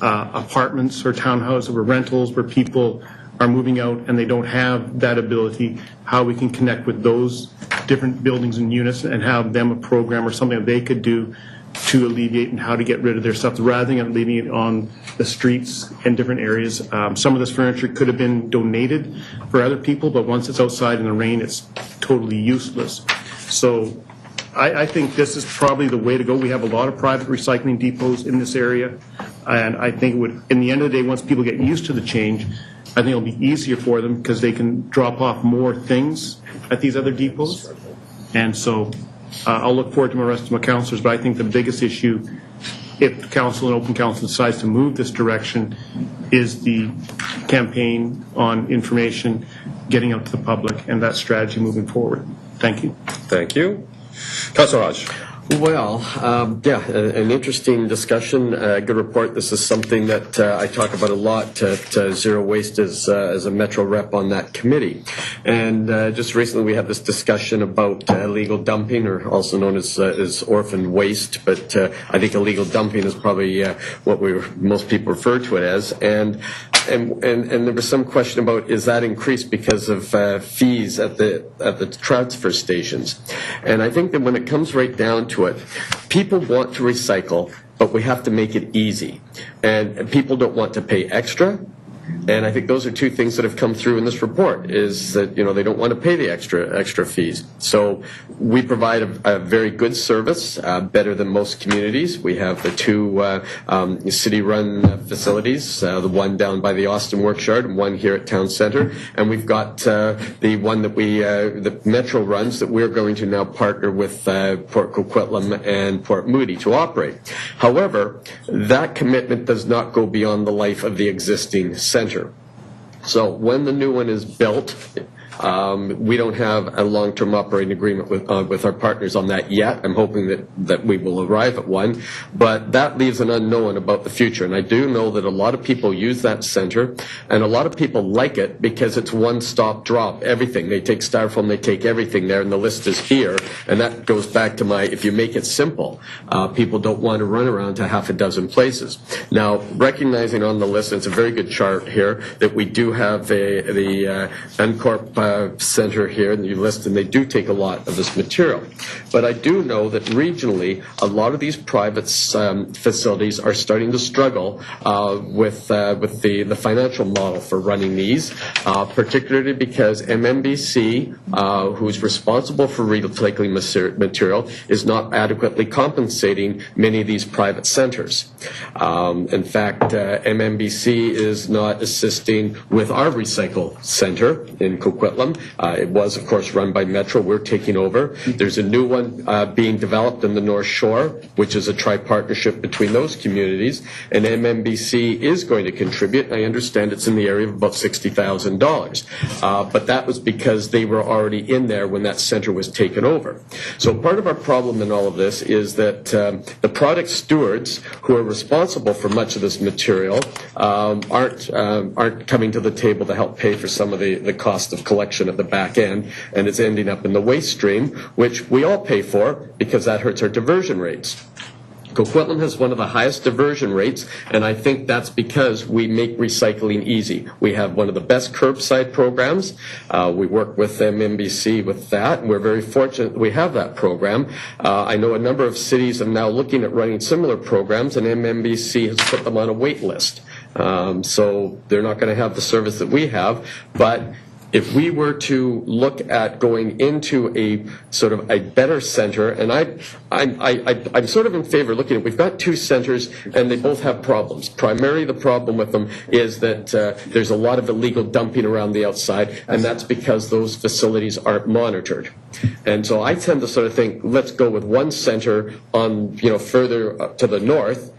Speaker 10: apartments or townhouses or rentals where people are moving out and they don't have that ability, how we can connect with those different buildings and units and have them a program or something that they could do to alleviate and how to get rid of their stuff rather than leaving it on the streets in different areas. Some of this furniture could have been donated for other people, but once it's outside in the rain, it's totally useless. So I think this is probably the way to go. We have a lot of private recycling depots in this area, and I think it would, in the end of the day, once people get used to the change, I think it'll be easier for them because they can drop off more things at these other depots. And so I'll look forward to the rest of my councillors, but I think the biggest issue, if council and open council decides to move this direction, is the campaign on information getting out to the public and that strategy moving forward. Thank you.
Speaker 1: Thank you. Councillor Hodge.
Speaker 4: Well, an interesting discussion, good report. This is something that I talk about a lot Zero Waste as a Metro rep on that committee. And just recently we had this discussion about illegal dumping, or also known as orphan waste, but I think illegal dumping is probably what most people refer to it as. And there was some question about, is that increased because of fees at the transfer stations? And I think that when it comes right down to it, people want to recycle, but we have to make it easy. And people don't want to pay extra. And I think those are two things that have come through in this report, is that, they don't want to pay the extra fees. So we provide a very good service, better than most communities. We have the 2 city-run facilities, the one down by the Austin Workshard and one here at Town Centre. And we've got the one that the Metro runs that we're going to now partner with Port Coquitlam and Port Moody to operate. However, that commitment does not go beyond the life of the existing center. So when the new one is built, we don't have a long-term operating agreement with our partners on that yet. I'm hoping that we will arrive at one, but that leaves an unknown about the future. And I do know that a lot of people use that center, and a lot of people like it because it's one-stop drop, everything. They take styrofoam, they take everything there, and the list is here. And that goes back to if you make it simple, people don't want to run around to half a dozen places. Now, recognizing on the list, and it's a very good chart here, that we do have the Uncorp center here in the list, and they do take a lot of this material. But I do know that regionally, a lot of these private facilities are starting to struggle with the financial model for running these, particularly because MMBC, who's responsible for recycling material, is not adequately compensating many of these private centers. In fact, MMBC is not assisting with our recycle center in Coquitlam. It was, of course, run by Metro. We're taking over. There's a new one being developed in the North Shore, which is a tri-partnership between those communities, and MMBC is going to contribute. I understand it's in the area of about $60,000. But that was because they were already in there when that center was taken over. So part of our problem in all of this is that the product stewards who are responsible for much of this material aren't coming to the table to help pay for some of the cost of collection at the back end, and it's ending up in the waste stream, which we all pay for because that hurts our diversion rates. Coquitlam has one of the highest diversion rates, and I think that's because we make recycling easy. We have one of the best curbside programs. We work with MMBC with that, and we're very fortunate that we have that program. I know a number of cities are now looking at running similar programs, and MMBC has put them on a wait list. So they're not going to have the service that we have, but if we were to look at going into a sort of a better center, and I'm sort of in favor of looking at, we've got two centers and they both have problems. Primarily the problem with them is that there's a lot of illegal dumping around the outside, and that's because those facilities aren't monitored. And so I tend to sort of think, let's go with one center on, further up to the north,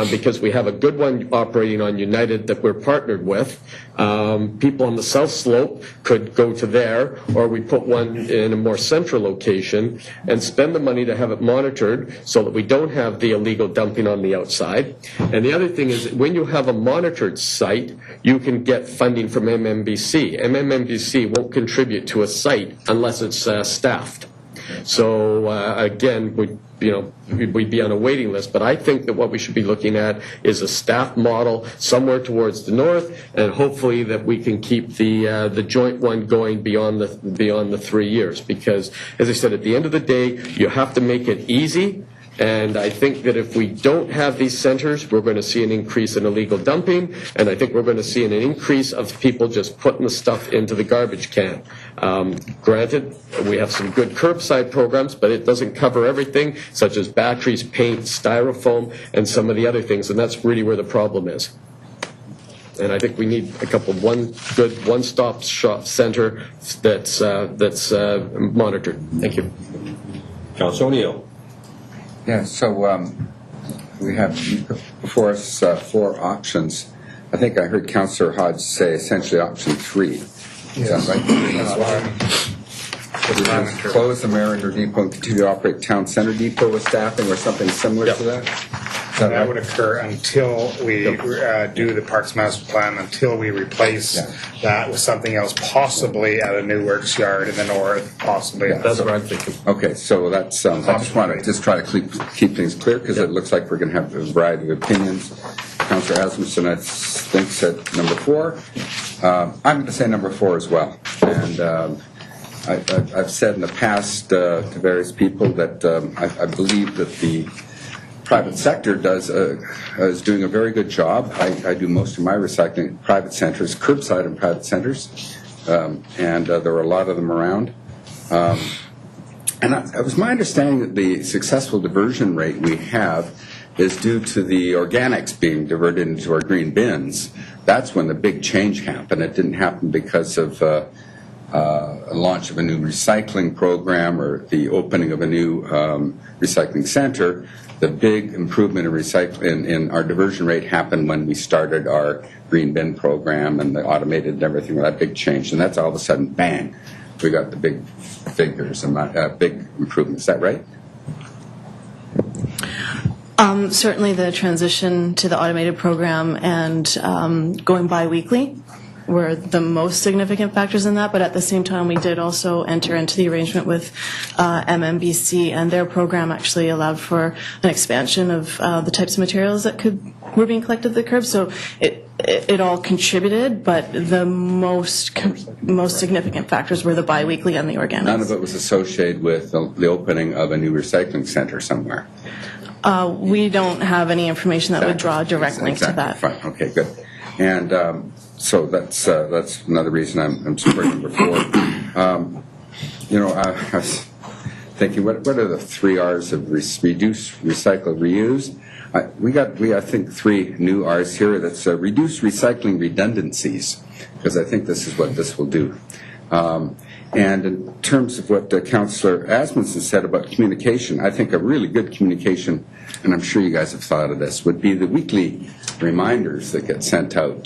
Speaker 4: because we have a good one operating on United that we're partnered with. People on the south slope could go to there, or we put one in a more central location and spend the money to have it monitored so that we don't have the illegal dumping on the outside. And the other thing is, when you have a monitored site, you can get funding from MMBC. MMBC won't contribute to a site unless it's staffed. So again, we'd be on a waiting list, but I think that what we should be looking at is a staff model somewhere towards the north, and hopefully that we can keep the joint one going beyond the 3 years. Because, as I said, at the end of the day, you have to make it easy. And I think that if we don't have these centers, we're going to see an increase in illegal dumping, and I think we're going to see an increase of people just putting the stuff into the garbage can. Granted, we have some good curbside programs, but it doesn't cover everything, such as batteries, paint, styrofoam, and some of the other things, and that's really where the problem is. And I think we need one good one-stop shop center that's monitored. Thank you.
Speaker 1: Councilor O'Neill.
Speaker 15: Yeah, so we have before us 4 options. I think I heard Councillor Hodge say essentially option 3. Is that right? Close the Mariner Depot and continue to operate Town Centre Depot with staffing or something similar to that?
Speaker 16: That would occur until we do the Parks Master Plan, until we replace that with something else, possibly at a new works yard in the north, possibly.
Speaker 4: That's what I'm thinking.
Speaker 15: Okay, so that's, I just want to try to keep things clear, because it looks like we're going to have a variety of opinions. Councillor Asmussen, I think, said number 4. I'm going to say number 4 as well. And I've said in the past to various people that I believe that the private sector is doing a very good job. I do most of my recycling in private centers, curbside and private centers, and there are a lot of them around. And it was my understanding that the successful diversion rate we have is due to the organics being diverted into our green bins. That's when the big change happened. It didn't happen because of a launch of a new recycling program or the opening of a new recycling center. The big improvement in our diversion rate happened when we started our green bin program and the automated and everything, that big change. And that's all of a sudden, bang, we got the big figures and big improvements. Is that right?
Speaker 17: Certainly the transition to the automated program and going bi-weekly were the most significant factors in that, but at the same time we did also enter into the arrangement with MMBC, and their program actually allowed for an expansion of the types of materials that were being collected at the curb, so it all contributed, but the most significant factors were the bi-weekly and the organics. None
Speaker 15: of it was associated with the opening of a new recycling center somewhere.
Speaker 17: We don't have any information that would draw a direct link to that.
Speaker 15: Fine. Okay, good. And so that's another reason I'm supporting number 4. I was thinking, what are the 3 R's of reduce, recycle, reuse? We got I think 3 new R's here. That's reduce recycling redundancies, because I think this is what this will do. And in terms of what Councillor Asmussen said about communication, I think a really good communication, and I'm sure you guys have thought of this, would be the weekly reminders that get sent out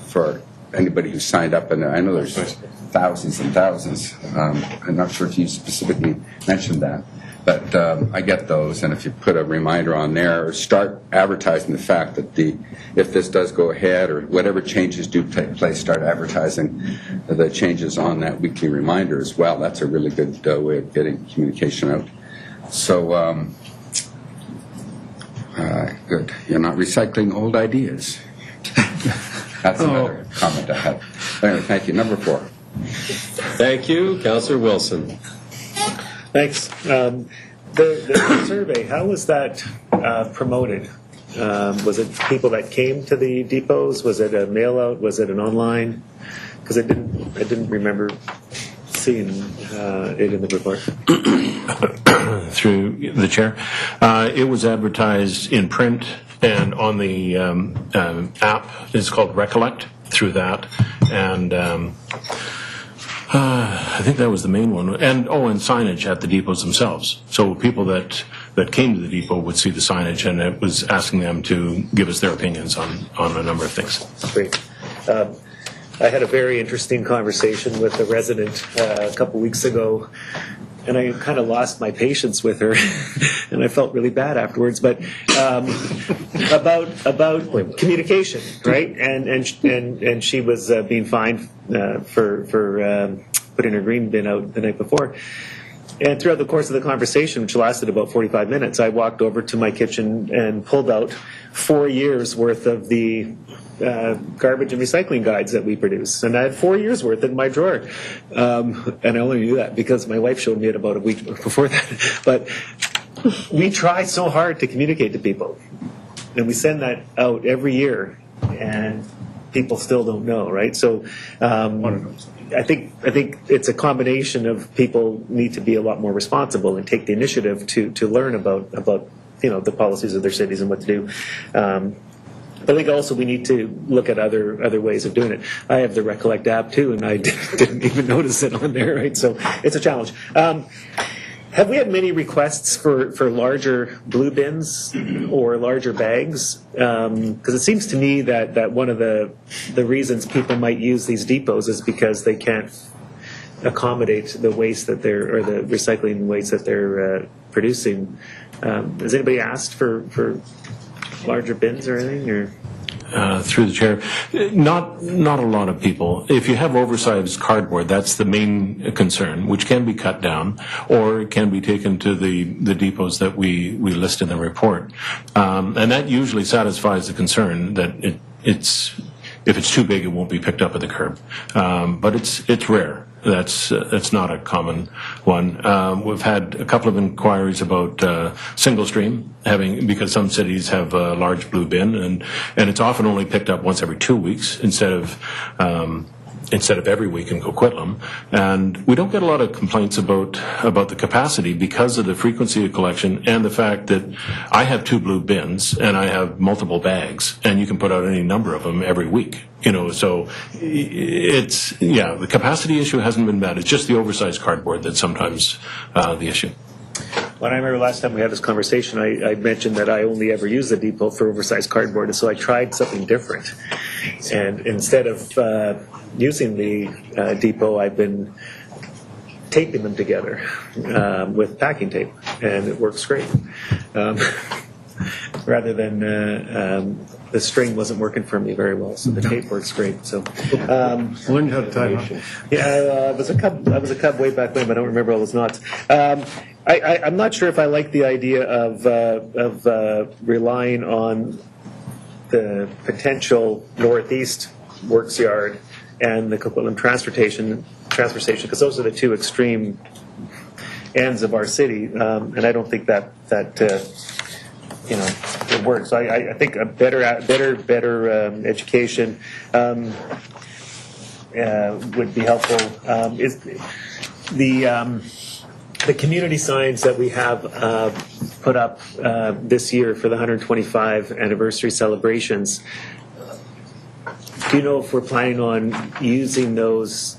Speaker 15: for anybody who signed up. And I know there's thousands and thousands. I'm not sure if you specifically mentioned that. But I get those, and if you put a reminder on there, or start advertising the fact that if this does go ahead, or whatever changes do take place, start advertising the changes on that weekly reminder as well. That's a really good way of getting communication out. So good. You're not recycling old ideas. That's another comment I have. Anyway, thank you. Number 4.
Speaker 1: Thank you, Councillor Wilson.
Speaker 12: Thanks. The survey, how was that promoted? Was it people that came to the depots? Was it a mail out? Was it an online? Because I didn't remember seeing it in the report.
Speaker 18: Through the chair, it was advertised in print and on the app. It's called Recollect through that, and I think that was the main one. And signage at the depots themselves. So people that came to the depot would see the signage, and it was asking them to give us their opinions on a number of things.
Speaker 12: Great. I had a very interesting conversation with a resident a couple weeks ago, and I kind of lost my patience with her, and I felt really bad afterwards. But about communication, right? And she was being fined for putting her green bin out the night before. And throughout the course of the conversation, which lasted about 45 minutes, I walked over to my kitchen and pulled out 4 years worth of the garbage and recycling guides that we produce. And I had 4 years worth in my drawer. And I only knew that because my wife showed me it about a week before that. But we try so hard to communicate to people. And we send that out every year. And people still don't know, right? So I think it's a combination of people need to be a lot more responsible and take the initiative to learn about the policies of their cities and what to do. I think also we need to look at other ways of doing it. I have the Recollect app too, and I didn't even notice it on there, right? So it's a challenge. Have we had many requests for larger blue bins or larger bags? Because it seems to me that one of the reasons people might use these depots is because they can't accommodate the waste or the recycling waste that they're producing. Has anybody asked for larger bins or anything? Or
Speaker 18: Through the chair, not a lot of people. If you have oversized cardboard, that's the main concern, which can be cut down, or it can be taken to the depots that we list in the report, and that usually satisfies the concern that if it's too big, it won't be picked up at the curb. But it's rare. That's not a common one. We've had a couple of inquiries about single stream, because some cities have a large blue bin, and it's often only picked up once every 2 weeks instead of every week in Coquitlam. And we don't get a lot of complaints about the capacity because of the frequency of collection and the fact that I have 2 blue bins and I have multiple bags, and you can put out any number of them every week. So the capacity issue hasn't been bad. It's just the oversized cardboard that's sometimes the issue.
Speaker 12: When I remember last time we had this conversation, I mentioned that I only ever use the depot for oversized cardboard, and so I tried something different. And instead of using the depot, I've been taping them together with packing tape, and it works great. Rather than the string wasn't working for me very well, so the tape works great. So
Speaker 10: learned how to tie it.
Speaker 12: Yeah, I was a cub way back when, but I don't remember all those knots. I'm not sure if I like the idea of relying on the potential northeast works yard and the Coquitlam transfer station, because those are the two extreme ends of our city, and I don't think that it works. So I think a better education would be helpful. Is the community signs that we have put up this year for the 125 anniversary celebrations, do you know if we're planning on using those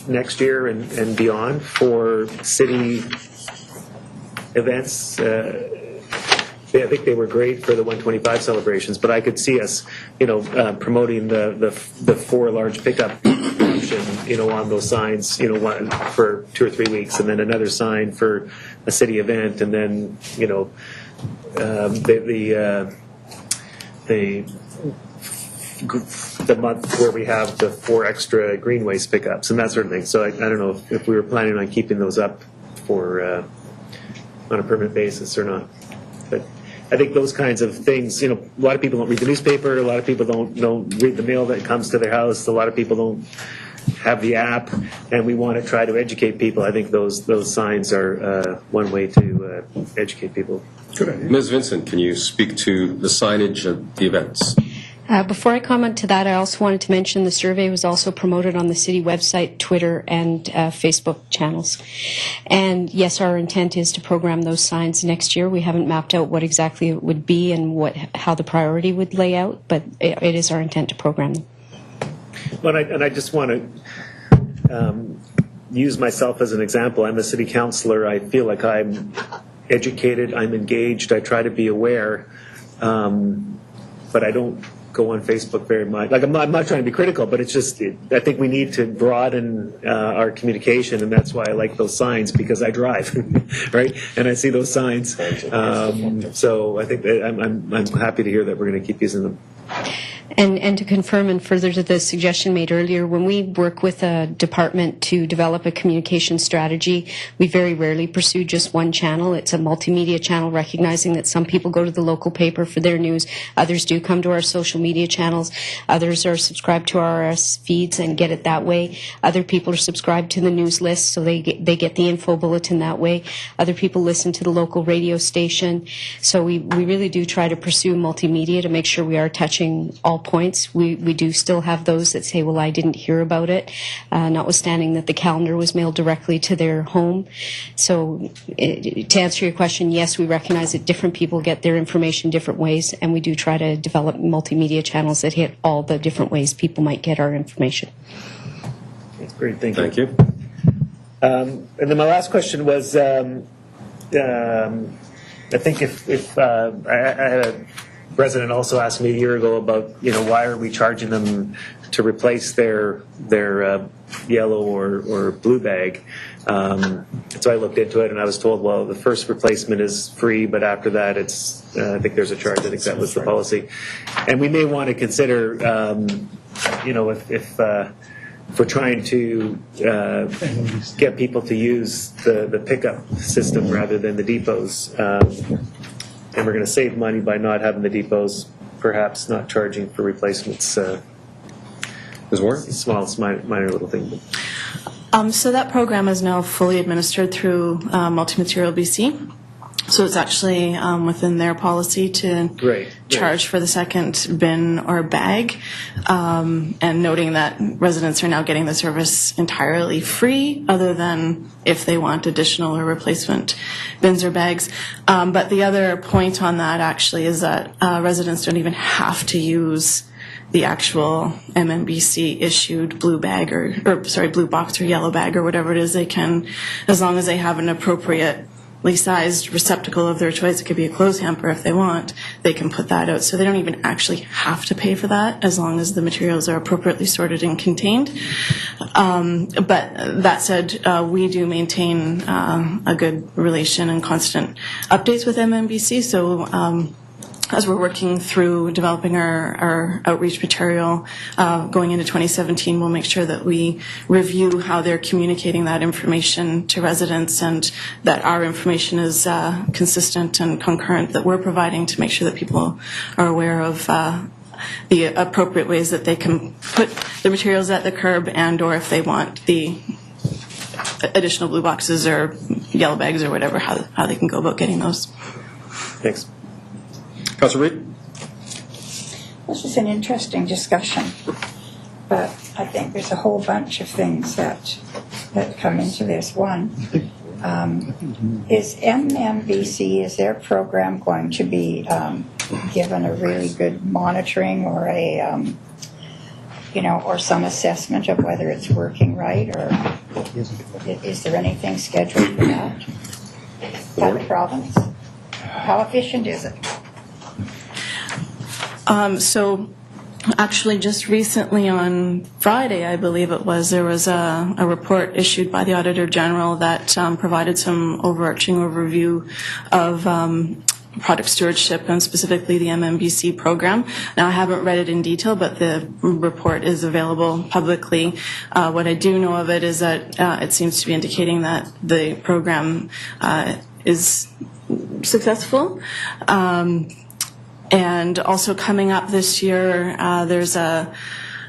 Speaker 12: next year and beyond for city events? I think they were great for the 125 celebrations, but I could see us, promoting the 4 large pickup option, on those signs, one for 2 or 3 weeks, and then another sign for a city event, and then, the month where we have the 4 extra green waste pickups and that sort of thing. So I don't know if we were planning on keeping those up for on a permanent basis or not. But I think those kinds of things, a lot of people don't read the newspaper, a lot of people don't read the mail that comes to their house, a lot of people don't have the app, and we want to try to educate people. I think those signs are one way to educate people.
Speaker 1: Ms. Vincent, can you speak to the signage of the events?
Speaker 19: Before I comment to that, I also wanted to mention the survey was also promoted on the city website, Twitter, and Facebook channels. And yes, our intent is to program those signs next year. We haven't mapped out what exactly it would be and how the priority would lay out, but it is our intent to program them.
Speaker 12: Well, and I just want to use myself as an example. I'm a city councillor. I feel like I'm educated, I'm engaged, I try to be aware, but I don't go on Facebook very much. Like I'm not trying to be critical, but it's just I think we need to broaden our communication, and that's why I like those signs, because I drive, right? And I see those signs. So I think that I'm happy to hear that we're going to keep using them.
Speaker 19: And to confirm and further to the suggestion made earlier, when we work with a department to develop a communication strategy, we very rarely pursue just one channel. It's a multimedia channel, recognizing that some people go to the local paper for their news, others do come to our social media channels, others are subscribed to our RS feeds and get it that way, other people are subscribed to the news list, so they get the info bulletin that way, other people listen to the local radio station. So we really do try to pursue multimedia to make sure we are touching all points. We do still have those that say, well, I didn't hear about it, notwithstanding that the calendar was mailed directly to their home. So to answer your question, yes, we recognize that different people get their information different ways, and we do try to develop multimedia channels that hit all the different ways people might get our information.
Speaker 12: That's great. Thank you.
Speaker 1: Thank you.
Speaker 12: And then my last question was, I think if I had a resident also asked me a year ago about, why are we charging them to replace their yellow or blue bag. So I looked into it and I was told, well, the first replacement is free, but after that it's, I think there's a charge. I think that was the policy. And we may want to consider, if we're trying to get people to use the pickup system rather than the depots, and we're going to save money by not having the depots, perhaps not charging for replacements. Small, minor little thing.
Speaker 17: So that program is now fully administered through Multi-Material BC. So it's actually within their policy to charge for the second bin or bag, and noting that residents are now getting the service entirely free, other than if they want additional or replacement bins or bags. But the other point on that actually is that residents don't even have to use the actual MMBC issued blue bag or blue box or yellow bag or whatever it is. They can, as long as they have an appropriately sized receptacle of their choice. It could be a clothes hamper if they want. They can put that out. So they don't even actually have to pay for that, as long as the materials are appropriately sorted and contained. But that said, we do maintain a good relation and constant updates with MMBC. So as we're working through developing our outreach material going into 2017, we'll make sure that we review how they're communicating that information to residents, and that our information is consistent and concurrent that we're providing, to make sure that people are aware of the appropriate ways that they can put the materials at the curb, and or if they want the additional blue boxes or yellow bags or whatever, how they can go about getting those.
Speaker 12: Thanks.
Speaker 1: Councilor Reid?
Speaker 3: This is an interesting discussion, but I think there's a whole bunch of things that come into this. One, is MMBC, is their program going to be given a really good monitoring or or some assessment of whether it's working right, or is there anything scheduled for that by the province? How efficient is it?
Speaker 17: So actually just recently on Friday, I believe it was, there was a report issued by the Auditor General that provided some overarching overview of product stewardship, and specifically the MMBC program. Now, I haven't read it in detail, but the report is available publicly. What I do know of it is that it seems to be indicating that the program is successful. And also coming up this year, there's a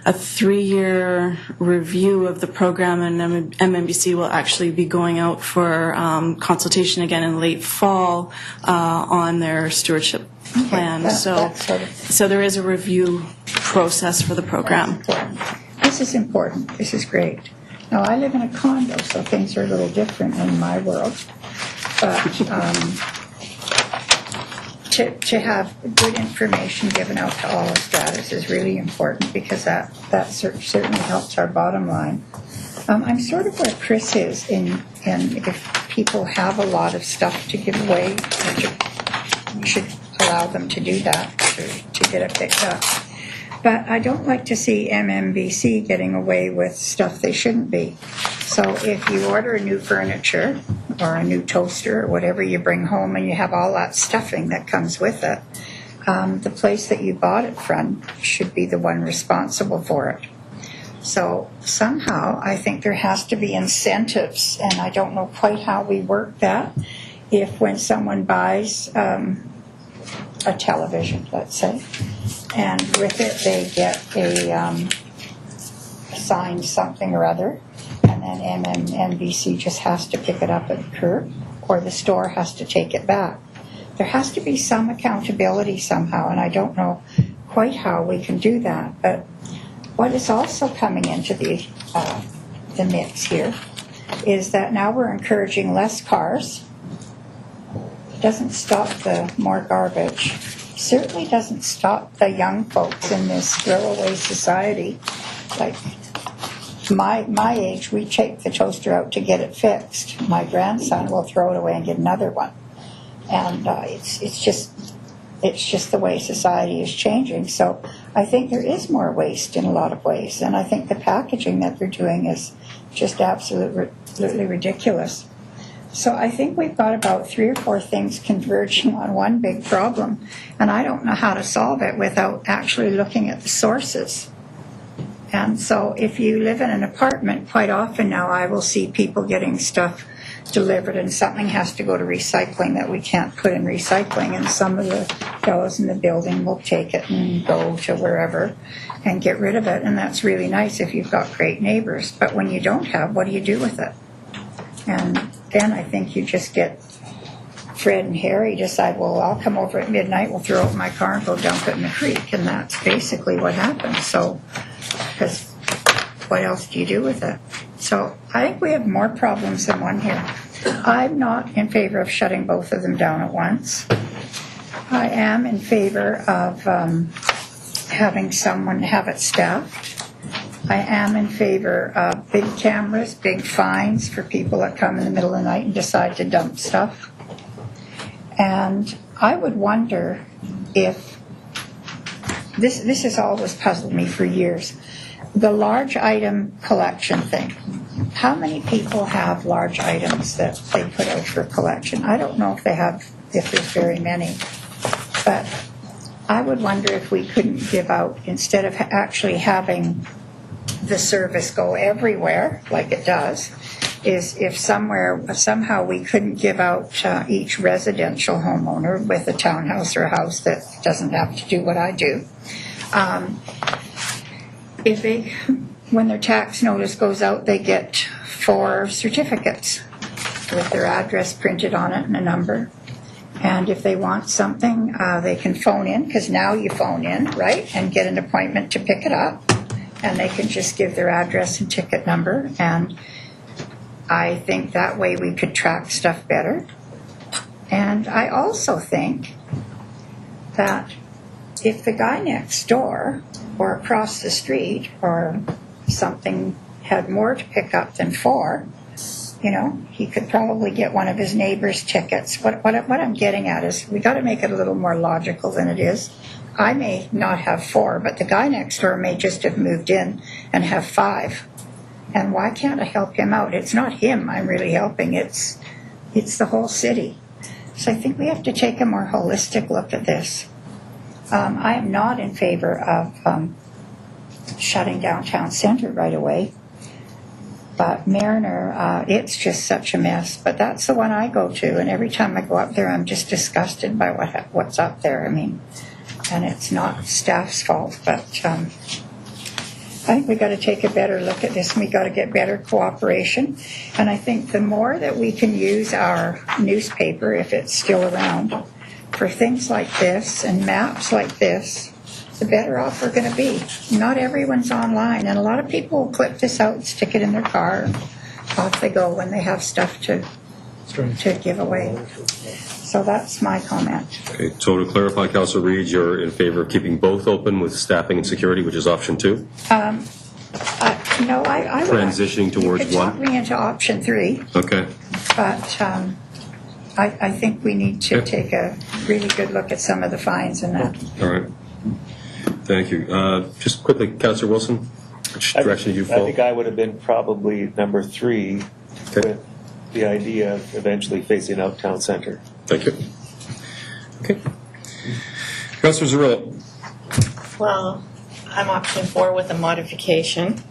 Speaker 17: 3-year review of the program, and MMBC will actually be going out for consultation again in late fall on their stewardship plan. So there is a review process for the program.
Speaker 3: This is important. This is great. Now, I live in a condo, so things are a little different in my world. But to have good information given out to all of status is really important, because that certainly helps our bottom line. I'm sort of where Chris is in if people have a lot of stuff to give away, we should allow them to do that, to get it picked up. But I don't like to see MMBC getting away with stuff they shouldn't be. So if you order a new furniture or a new toaster or whatever you bring home and you have all that stuffing that comes with it, the place that you bought it from should be the one responsible for it. So somehow I think there has to be incentives, and I don't know quite how we work that. If when someone buys a television, let's say, and with it they get a signed something or other, and then MMBC just has to pick it up at the curb, or the store has to take it back. There has to be some accountability somehow, and I don't know quite how we can do that. But what is also coming into the mix here is that now we're encouraging less cars. It doesn't stop the more garbage. Certainly doesn't stop the young folks in this throwaway society. Like my age, we take the toaster out to get it fixed. My grandson will throw it away and get another one. And it's just the way society is changing. So I think there is more waste in a lot of ways, and I think the packaging that they're doing is just absolutely ridiculous. So I think we've got about 3 or 4 things converging on one big problem, and I don't know how to solve it without actually looking at the sources. And so if you live in an apartment, quite often now I will see people getting stuff delivered and something has to go to recycling that we can't put in recycling, and some of the fellows in the building will take it and go to wherever and get rid of it, and that's really nice if you've got great neighbors. But when you don't have, what do you do with it? And then I think you just get Fred and Harry decide, well, I'll come over at midnight, we'll throw it in my car and go dump it in the creek, and that's basically what happens. So, because what else do you do with it? So I think we have more problems than one here. I'm not in favor of shutting both of them down at once. I am in favor of having someone have it staffed. I am in favor of big cameras, big fines for people that come in the middle of the night and decide to dump stuff. And I would wonder if, this has always puzzled me for years, the large item collection thing. How many people have large items that they put out for collection? I don't know if there's very many. But I would wonder if we couldn't give out, instead of actually having the service go everywhere like it does, is if somehow we couldn't give out each residential homeowner with a townhouse or a house that doesn't have to do what I do. If they, when their tax notice goes out, they get 4 certificates with their address printed on it and a number. And if they want something, they can phone in, because now you phone in, right, and get an appointment to pick it up. And they can just give their address and ticket number. And I think that way we could track stuff better. And I also think that if the guy next door or across the street or something had more to pick up than 4, he could probably get one of his neighbor's tickets. What I'm getting at is we got to make it a little more logical than it is. I may not have 4, but the guy next door may just have moved in and have 5. And why can't I help him out? It's not him I'm really helping. It's the whole city. So I think we have to take a more holistic look at this. I am not in favor of shutting down town center right away. But Mariner, it's just such a mess. But that's the one I go to, and every time I go up there, I'm just disgusted by what's up there. I mean, and it's not staff's fault, but I think we got to take a better look at this, and we got to get better cooperation. And I think the more that we can use our newspaper, if it's still around, for things like this and maps like this, the better off we're going to be. Not everyone's online, and a lot of people will clip this out and stick it in their car, and off they go when they have stuff to give away. So that's my comment.
Speaker 1: Okay, so to clarify, Councillor Reid, you're in favor of keeping both open with staffing and security, which is option 2?
Speaker 3: No, I would.
Speaker 1: Transitioning towards
Speaker 3: you could talk
Speaker 1: 1?
Speaker 3: me into option 3.
Speaker 1: Okay.
Speaker 3: But I think we need to take a really good look at some of the fines and that.
Speaker 1: All right. Thank you. Just quickly, Councillor Wilson, which direction do you fall?
Speaker 12: I think I would have been probably number 3 with the idea of eventually phasing out town centre.
Speaker 1: Thank you. Okay. Councillor Zarrillo.
Speaker 13: Well, I'm option 4 with a modification,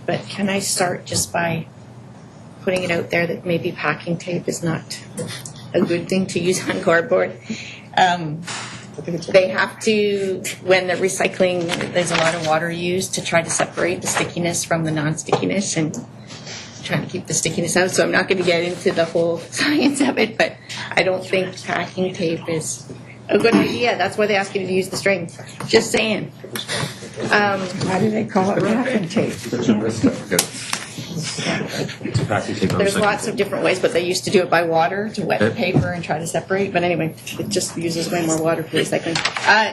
Speaker 13: but can I start just by putting it out there that maybe packing tape is not a good thing to use on cardboard? They have to, when they're recycling, there's a lot of water used to try to separate the stickiness from the non-stickiness and trying to keep the stickiness out. So I'm not going to get into the whole science of it, but I don't think packing tape is a good idea. That's why they ask you to use the string. Just saying.
Speaker 3: Why do they call it packing tape?
Speaker 13: There's lots of different ways, but they used to do it by water to wet the paper and try to separate. But anyway, it just uses way more water for recycling.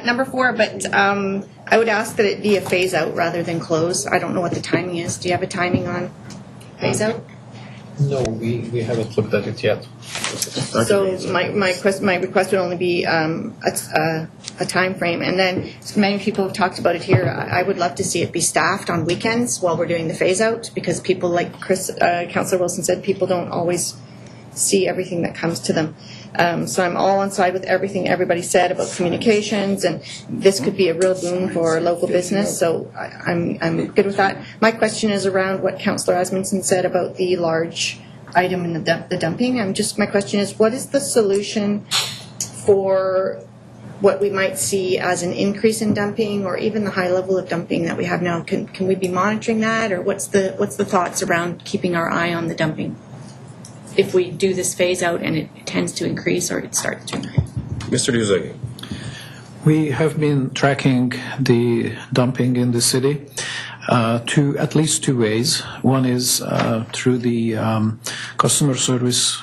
Speaker 13: Number 4, but I would ask that it be a phase out rather than close. I don't know what the timing is. Do you have a timing on phase out?
Speaker 14: No, we haven't looked at it yet.
Speaker 13: So my request would only be a time frame, and then many people have talked about it here. I would love to see it be staffed on weekends while we're doing the phase out, because people, like Councillor Wilson said, people don't always see everything that comes to them. So I'm all on side with everything everybody said about communications, and this could be a real boon for local business. So I'm good with that. My question is around what Councillor Asmundson said about the large item in the dumping. My question is, what is the solution for what we might see as an increase in dumping, or even the high level of dumping that we have now? Can we be monitoring that, or what's the thoughts around keeping our eye on the dumping if we do this phase out and it tends to increase or it starts to increase?
Speaker 1: Mr. Duzek.
Speaker 14: We have been tracking the dumping in the city at least 2 ways. One is through the customer service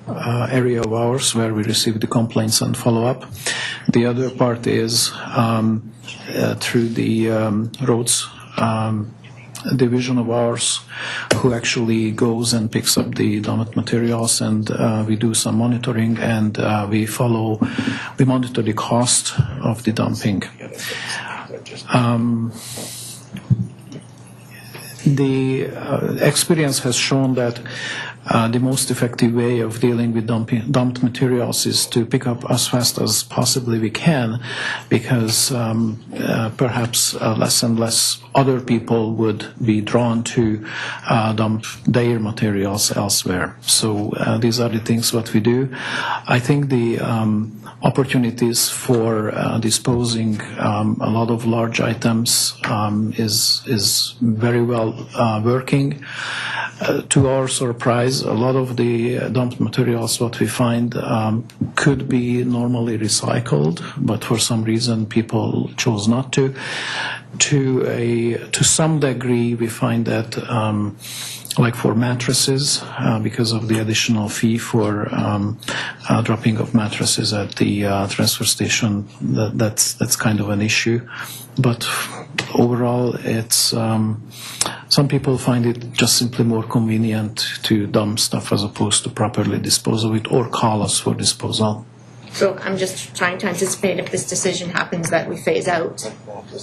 Speaker 14: area of ours, where we receive the complaints and follow up. The other part is through the roads division of ours, who actually goes and picks up the dumped materials, and we do some monitoring, and we monitor the cost of the dumping. The experience has shown that the most effective way of dealing with dumped materials is to pick up as fast as possibly we can, because perhaps less and less other people would be drawn to dump their materials elsewhere. So these are the things what we do. I think the opportunities for disposing a lot of large items is very well working. To our surprise, a lot of the dumped materials what we find could be normally recycled, but for some reason people chose not to. To some degree, we find that like for mattresses, because of the additional fee for dropping of mattresses at the transfer station, that's kind of an issue. But overall, it's some people find it just simply more convenient to dump stuff as opposed to properly dispose of it or call us for disposal.
Speaker 13: So I'm just trying to anticipate if this decision happens that we phase out,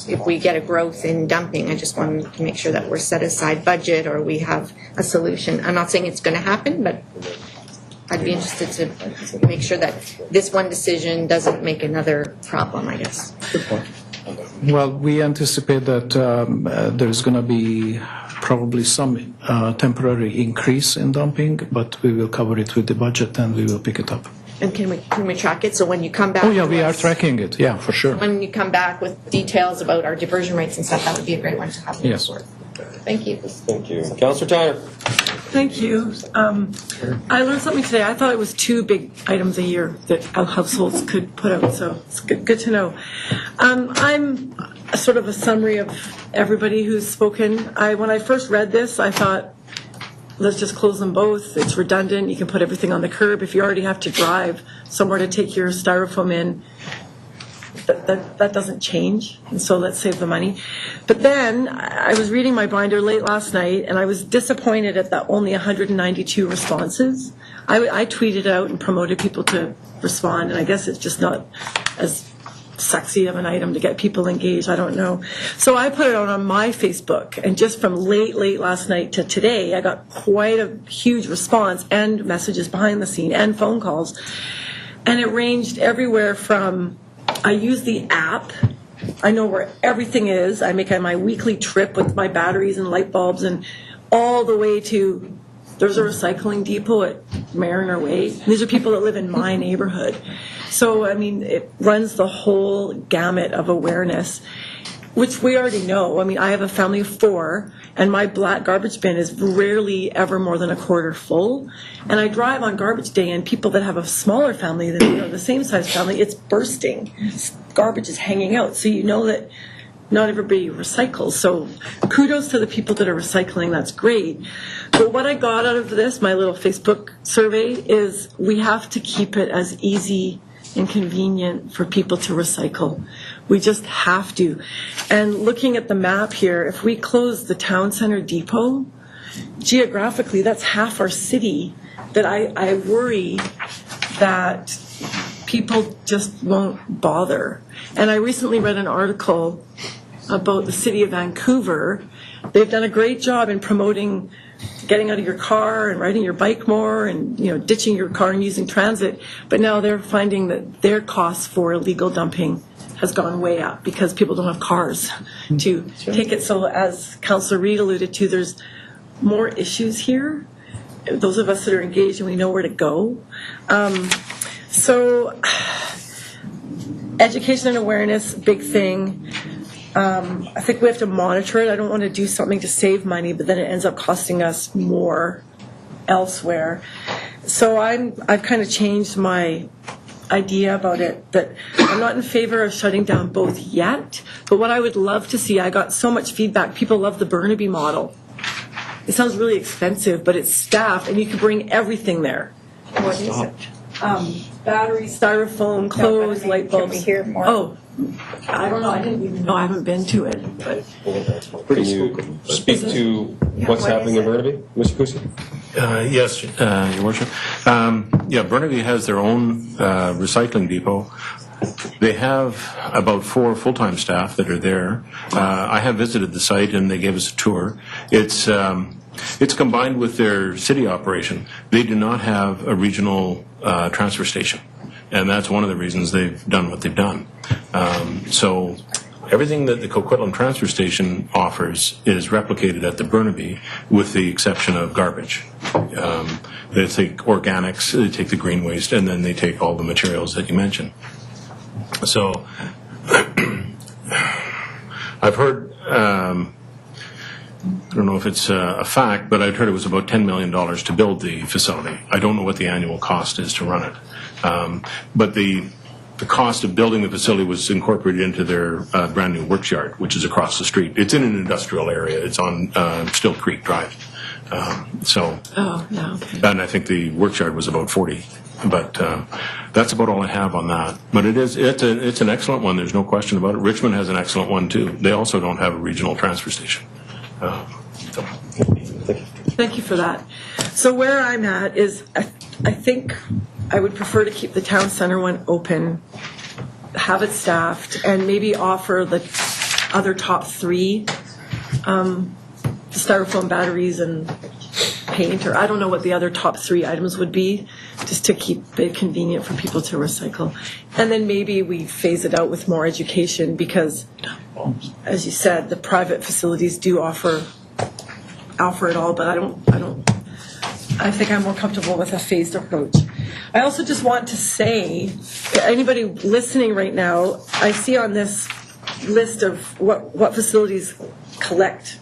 Speaker 13: if we get a growth in dumping. I just want to make sure that we're set aside budget or we have a solution. I'm not saying it's going to happen, but I'd be interested to make sure that this one decision doesn't make another problem, I guess.
Speaker 14: Well, we anticipate that there's going to be probably some temporary increase in dumping, but we will cover it with the budget and we will pick it up.
Speaker 13: And can we track it? So when you come back...
Speaker 14: Oh, yeah, we are tracking it. Yeah, for sure.
Speaker 13: When you come back with details about our diversion rates and stuff, that would be a great one to have.
Speaker 14: Yes.
Speaker 13: Thank you.
Speaker 1: Thank you. Councillor Tyler.
Speaker 11: Thank you. I learned something today. I thought it was 2 big items a year that households could put out, so it's good to know. I'm sort of a summary of everybody who's spoken. When I first read this, I thought, let's just close them both. It's redundant. You can put everything on the curb. If you already have to drive somewhere to take your styrofoam in, that doesn't change. And so let's save the money. But then I was reading my binder late last night, and I was disappointed at the only 192 responses. I tweeted out and promoted people to respond, and I guess it's just not as sexy of an item to get people engaged. I don't know. So I put it out on my Facebook, and just from late last night to today, I got quite a huge response and messages behind the scene and phone calls. And it ranged everywhere from, I use the app, I know where everything is, I make my weekly trip with my batteries and light bulbs, and all the way to, there's a recycling depot at Mariner Way. These are people that live in my neighborhood. So, I mean, it runs the whole gamut of awareness, which we already know. I mean, I have a family of 4, and my black garbage bin is rarely ever more than a quarter full. And I drive on garbage day, and people that have a smaller family than the same size family, it's bursting. Garbage is hanging out. So you know that not everybody recycles. So kudos to the people that are recycling. That's great. But what I got out of this, my little Facebook survey, is we have to keep it as easy and convenient for people to recycle. We just have to. And looking at the map here, if we close the town center depot, geographically, that's half our city that I worry that people just won't bother. And I recently read an article about the city of Vancouver. They've done a great job in promoting getting out of your car and riding your bike more and, ditching your car and using transit. But now they're finding that their costs for illegal dumping has gone way up because people don't have cars to take it. So as Councillor Reid alluded to, there's more issues here. Those of us that are engaged and we know where to go. So education and awareness, big thing. I think we have to monitor it. I don't want to do something to save money, but then it ends up costing us more elsewhere. So I've kind of changed my idea about it, that I'm not in favor of shutting down both yet, but what I would love to see, I got so much feedback, people love the Burnaby model. It sounds really expensive, but it's staffed, and you can bring everything there.
Speaker 3: What is it?
Speaker 11: Batteries, styrofoam, clothes, light bulbs.
Speaker 3: Can we hear more?
Speaker 11: Oh, I don't know. I didn't even know. I haven't been to it. But
Speaker 1: Can you speak to what's happening in Burnaby, Mr. Kusi?
Speaker 18: Yes, Your Worship. Burnaby has their own recycling depot. They have about 4 full-time staff that are there. I have visited the site, and they gave us a tour. It's combined with their city operation. They do not have a regional transfer station, and that's one of the reasons they've done what they've done. So everything that the Coquitlam transfer station offers is replicated at the Burnaby, with the exception of garbage. They take organics, they take the green waste, and then they take all the materials that you mentioned. So I've heard, I don't know if it's a fact, but I've heard it was about $10 million to build the facility. I don't know what the annual cost is to run it. But the cost of building the facility was incorporated into their brand new works yard, which is across the street. It's in an industrial area. It's on Still Creek Drive. And I think the works yard was about 40. But that's about all I have on that. But it's an excellent one. There's no question about it. Richmond has an excellent one too. They also don't have a regional transfer station.
Speaker 11: Thank you for that. So where I'm at is, I think I would prefer to keep the town center one open, have it staffed, and maybe offer the other top 3 styrofoam batteries and paint, or I don't know what the other top 3 items would be, just to keep it convenient for people to recycle. And then maybe we phase it out with more education, because, as you said, the private facilities do offer offer it all, but I think I'm more comfortable with a phased approach. I also just want to say, anybody listening right now, I see on this list of what facilities collect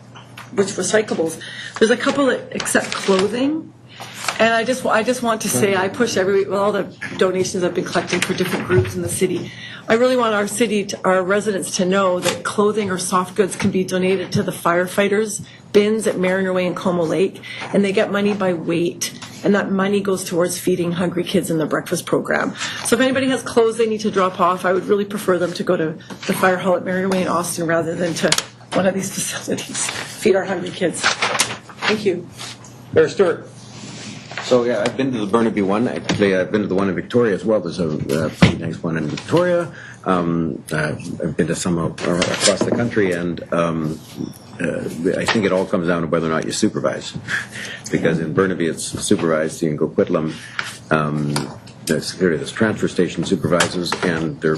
Speaker 11: which recyclables, there's a couple that accept clothing. And I just want to say, I push all the donations I've been collecting for different groups in the city. I really want our residents to know that clothing or soft goods can be donated to the firefighters' bins at Mariner Way and Como Lake, and they get money by weight, and that money goes towards feeding hungry kids in the breakfast program. So if anybody has clothes they need to drop off, I would really prefer them to go to the fire hall at Mariner Way in Austin rather than to one of these facilities. Feed our hungry kids. Thank you.
Speaker 9: Mayor Stewart. So yeah, I've been to the Burnaby one. Actually, I've been to the one in Victoria as well. There's a pretty nice one in Victoria. I've been to some across the country, and I think it all comes down to whether or not you supervise. Because in Burnaby, it's supervised. In Coquitlam, there's transfer station supervisors, and they're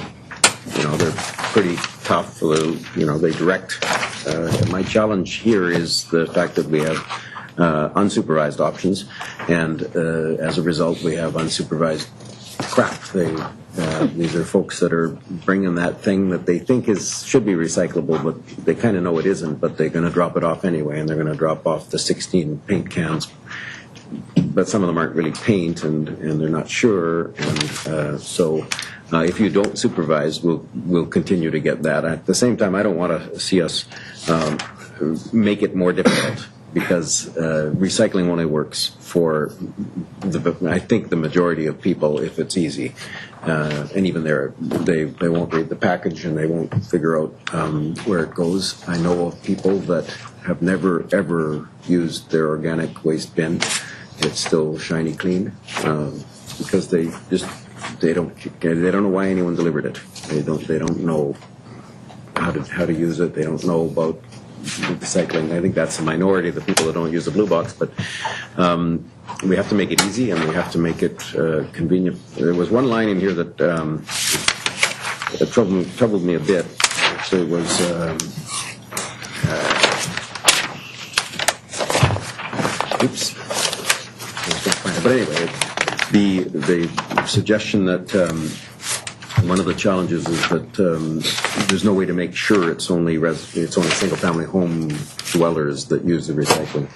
Speaker 9: pretty tough. They direct. My challenge here is the fact that we have unsupervised options, and as a result, we have unsupervised crap. These are folks that are bringing that thing that they think should be recyclable, but they kind of know it isn't, but they're going to drop it off anyway, and they're going to drop off the 16 paint cans. But some of them aren't really paint, and they're not sure, and so if you don't supervise, we'll continue to get that. At the same time, I don't want to see us make it more difficult, because recycling only works for I think the majority of people if it's easy, and even they won't read the package and they won't figure out where it goes. I know of people that have never ever used their organic waste bin. It's still shiny clean, because they don't know why anyone delivered it. They don't know how to use it. They don't know about recycling. I think that's the minority of the people that don't use the blue box, but we have to make it easy, and we have to make it convenient. There was one line in here that troubled me a bit. Actually, it was oops. But anyway, the suggestion that one of the challenges is that there's no way to make sure it's only single-family home dwellers that use the recycling,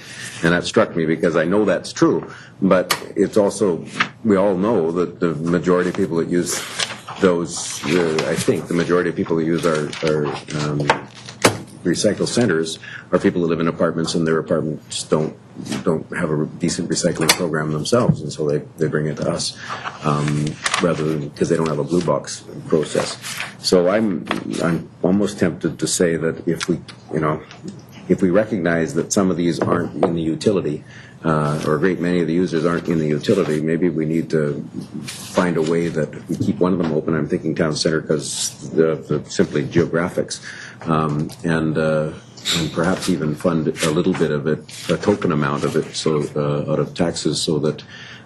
Speaker 9: and that struck me because I know that's true. But it's also, we all know that the majority of people that use those, I think the majority of people that use our recycle centers are people who live in apartments, and their apartments don't have a decent recycling program themselves, and so they bring it to us rather than because they don't have a blue box process. So I'm almost tempted to say that if we recognize that some of these aren't in the utility, or a great many of the users aren't in the utility, maybe we need to find a way that we keep one of them open. I'm thinking town center because of simply geographics, and perhaps even fund a little bit of it, a token amount of it, so out of taxes, so that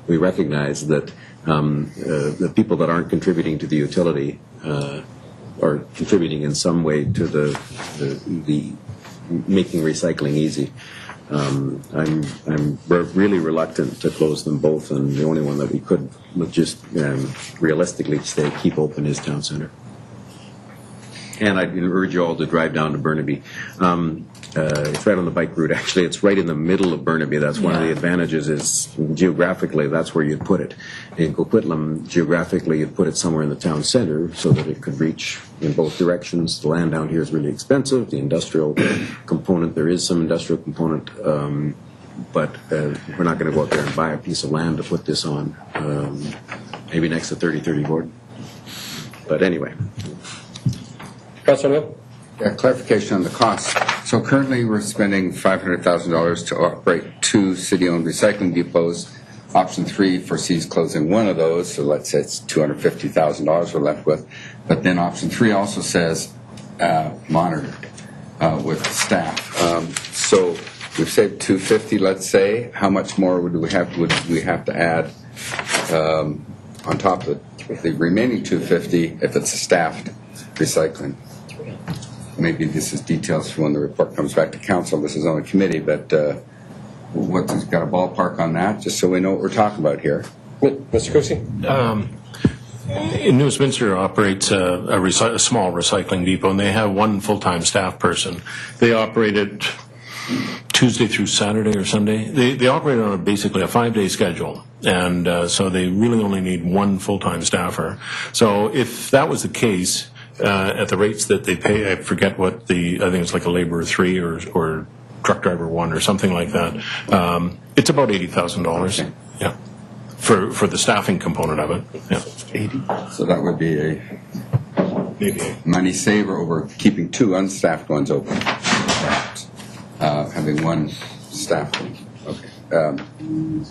Speaker 9: we recognize that the people that aren't contributing to the utility are contributing in some way to the making recycling easy. I'm really reluctant to close them both, and the only one that we could just realistically keep open is town center. And I'd urge you all to drive down to Burnaby. It's right on the bike route. Actually, it's right in the middle of Burnaby. That's one of the advantages is geographically, that's where you'd put it. In Coquitlam, geographically, you'd put it somewhere in the town center so that it could reach in both directions. The land down here is really expensive. The industrial component, there is some industrial component, but we're not going to go out there and buy a piece of land to put this on. Maybe next to 3030 Gordon. But anyway.
Speaker 15: Yeah, clarification on the cost. So currently we're spending $500,000 to operate 2 city-owned recycling depots. Option 3 foresees closing one of those, so let's say it's $250,000 we're left with. But then option 3 also says monitored with staff. So we've saved $250,000, let's say. How much more would we have to add on top of the remaining $250,000 if it's staffed recycling? Maybe this is details for when the report comes back to council. This is on the committee, but what's got a ballpark on that, just so we know what we're talking about here?
Speaker 1: Mr. Cousy?
Speaker 18: New Westminster operates a small recycling depot, and they have one full-time staff person. They operate it Tuesday through Saturday or Sunday. They operate on basically a 5-day schedule, and so they really only need one full-time staffer. So if that was the case, at the rates that they pay, I forget what I think it's like a laborer 3 or truck driver 1 or something like that. It's about $80,000. Yeah. For the staffing component of it, yeah.
Speaker 15: 80. So that would be a money saver over keeping 2 unstaffed ones open. Having one staffed one. Okay.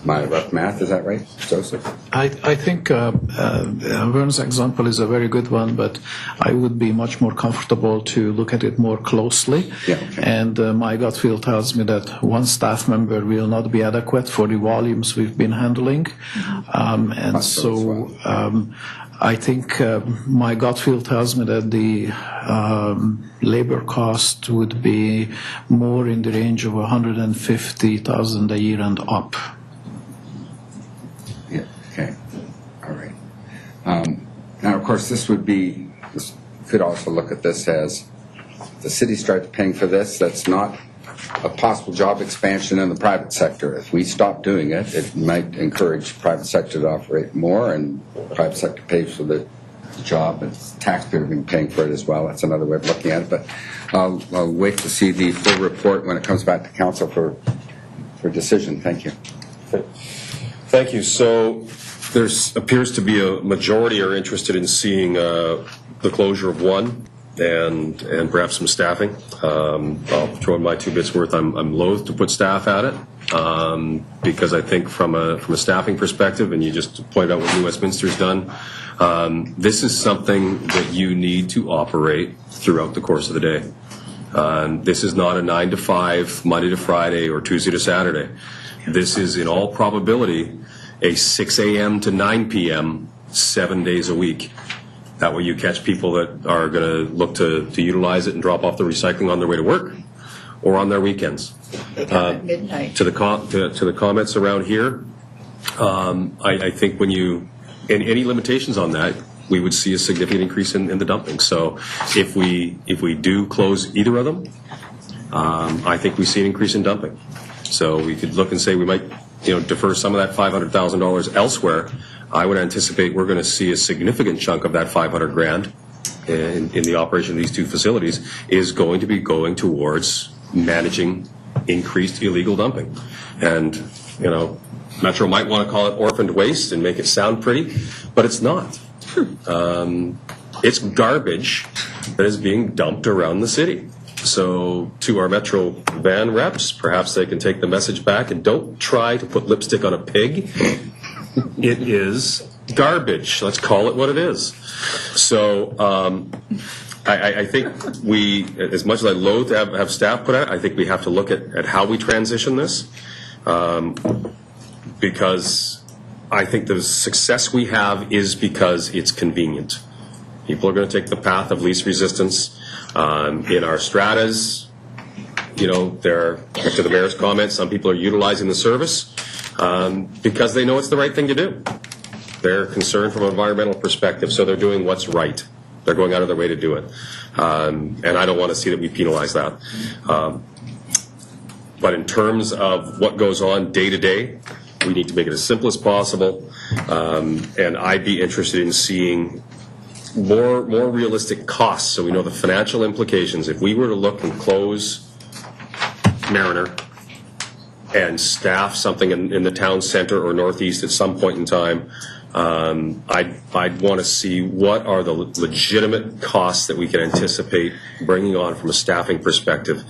Speaker 15: My rough math, is that right, Joseph?
Speaker 14: I think Vern's example is a very good one, but I would be much more comfortable to look at it more closely.
Speaker 15: Yeah, okay.
Speaker 14: And my gut feel tells me that one staff member will not be adequate for the volumes we've been handling. And so I think my gut feel tells me that the labor cost would be more in the range of $150,000 a year and up.
Speaker 15: Yeah, okay. All right. Now, of course, this could also look at this as the city starts paying for this. That's not a possible job expansion in the private sector. If we stop doing it, it might encourage private sector to operate more, and private sector pays for the job, and taxpayer being paying for it as well. That's another way of looking at it. But I'll wait to see the full report when it comes back to council for decision. Thank you.
Speaker 1: Thank you. So there appears to be a majority are interested in seeing the closure of one and perhaps some staffing. I'll throw in my 2 bits worth. I'm loath to put staff at it because I think from a staffing perspective, and you just pointed out what New Westminster's done, this is something that you need to operate throughout the course of the day. This is not a 9 to 5, Monday to Friday, or Tuesday to Saturday. This is, in all probability, a 6 a.m. to 9 p.m., 7 days a week. That way you catch people that are going to look to utilize it and drop off the recycling on their way to work or on their weekends.
Speaker 3: At midnight.
Speaker 1: To the comments around here, I think when any limitations on that, we would see a significant increase in the dumping. So if we do close either of them, I think we see an increase in dumping. So we could look and say we might defer some of that $500,000 elsewhere. I would anticipate we're going to see a significant chunk of that $500,000 in the operation of these 2 facilities is going to be going towards managing increased illegal dumping. And, Metro might want to call it orphaned waste and make it sound pretty, but it's not. It's garbage that is being dumped around the city. So to our Metro van reps, perhaps they can take the message back and don't try to put lipstick on a pig. It is garbage. Let's call it what it is. So I think we, as much as I loathe to have staff put out, I think we have to look at how we transition this, because I think the success we have is because it's convenient. People are going to take the path of least resistance. In our stratas, to the mayor's comments, some people are utilizing the service because they know it's the right thing to do. They're concerned from an environmental perspective, so they're doing what's right. They're going out of their way to do it. And I don't want to see that we penalize that. But in terms of what goes on day to day, we need to make it as simple as possible. And I'd be interested in seeing more realistic costs, so we know the financial implications. If we were to look and close Mariner and staff something in the town center or northeast at some point in time, I'd want to see what are the legitimate costs that we can anticipate bringing on from a staffing perspective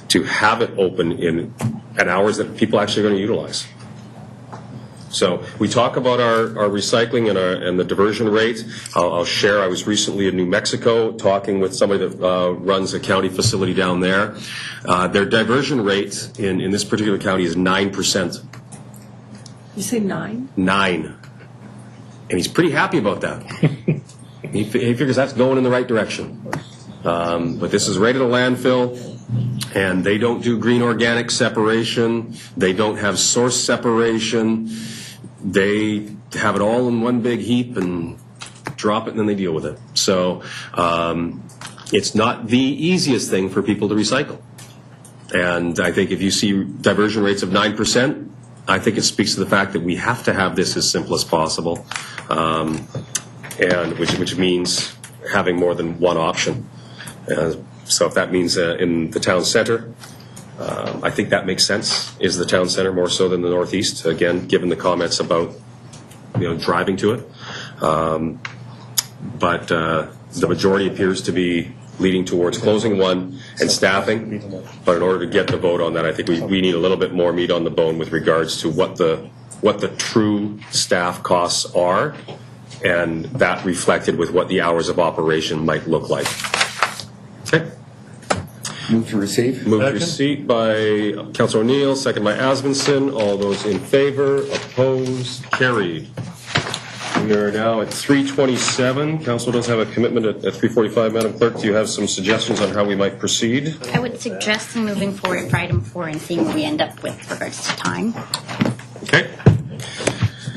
Speaker 1: to have it open at hours that people actually are going to utilize. So we talk about our recycling and the diversion rate. I'll share, I was recently in New Mexico talking with somebody that runs a county facility down there. Their diversion rate in this particular county is 9%.
Speaker 11: You say 9?
Speaker 1: 9. And he's pretty happy about that. He figures that's going in the right direction. But this is right at a landfill. And they don't do green organic separation. They don't have source separation. They have it all in one big heap and drop it and then they deal with it. So it's not the easiest thing for people to recycle. And I think if you see diversion rates of 9%, I think it speaks to the fact that we have to have this as simple as possible, and which means having more than one option. So if that means in the town center, I think that makes sense. Is the town center more so than the northeast? Again, given the comments about driving to it, but the majority appears to be leading towards closing one and staffing. But in order to get the vote on that, I think we need a little bit more meat on the bone with regards to what the true staff costs are, and that reflected with what the hours of operation might look like. Okay.
Speaker 15: Move to receive.
Speaker 1: Move to receipt by Councillor O'Neill, second by Asmundson. All those in favor, opposed, carried. We are now at 3:27. Council does have a commitment at 3:45. Madam Clerk, do you have some suggestions on how we might proceed?
Speaker 2: I would suggest moving forward for item 4 and seeing what we end up with regards to time.
Speaker 1: Okay.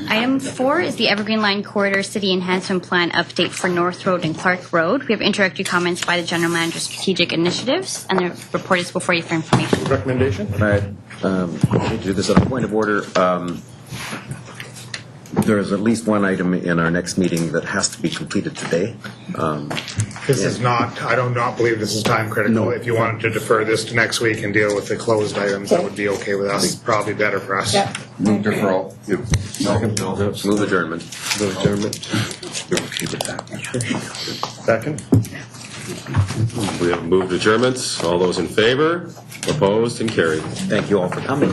Speaker 2: Item 4 is the Evergreen Line Corridor City Enhancement Plan update for North Road and Clarke Road. We have introductory comments by the General Manager of Strategic Initiatives, and the report is before you for information.
Speaker 1: Recommendation?
Speaker 9: I do this on a point of order. There is at least one item in our next meeting that has to be completed today.
Speaker 16: This is not, I do not believe this is time critical. No. If you wanted to defer this to next week and deal with the closed items, that would be okay with us. Probably better for us.
Speaker 3: Yeah.
Speaker 15: Move deferral.
Speaker 9: Move adjournment.
Speaker 1: Move adjournment.
Speaker 15: Okay with that.
Speaker 1: Second. We have moved adjournments. All those in favor, opposed, and carried.
Speaker 9: Thank you all for coming.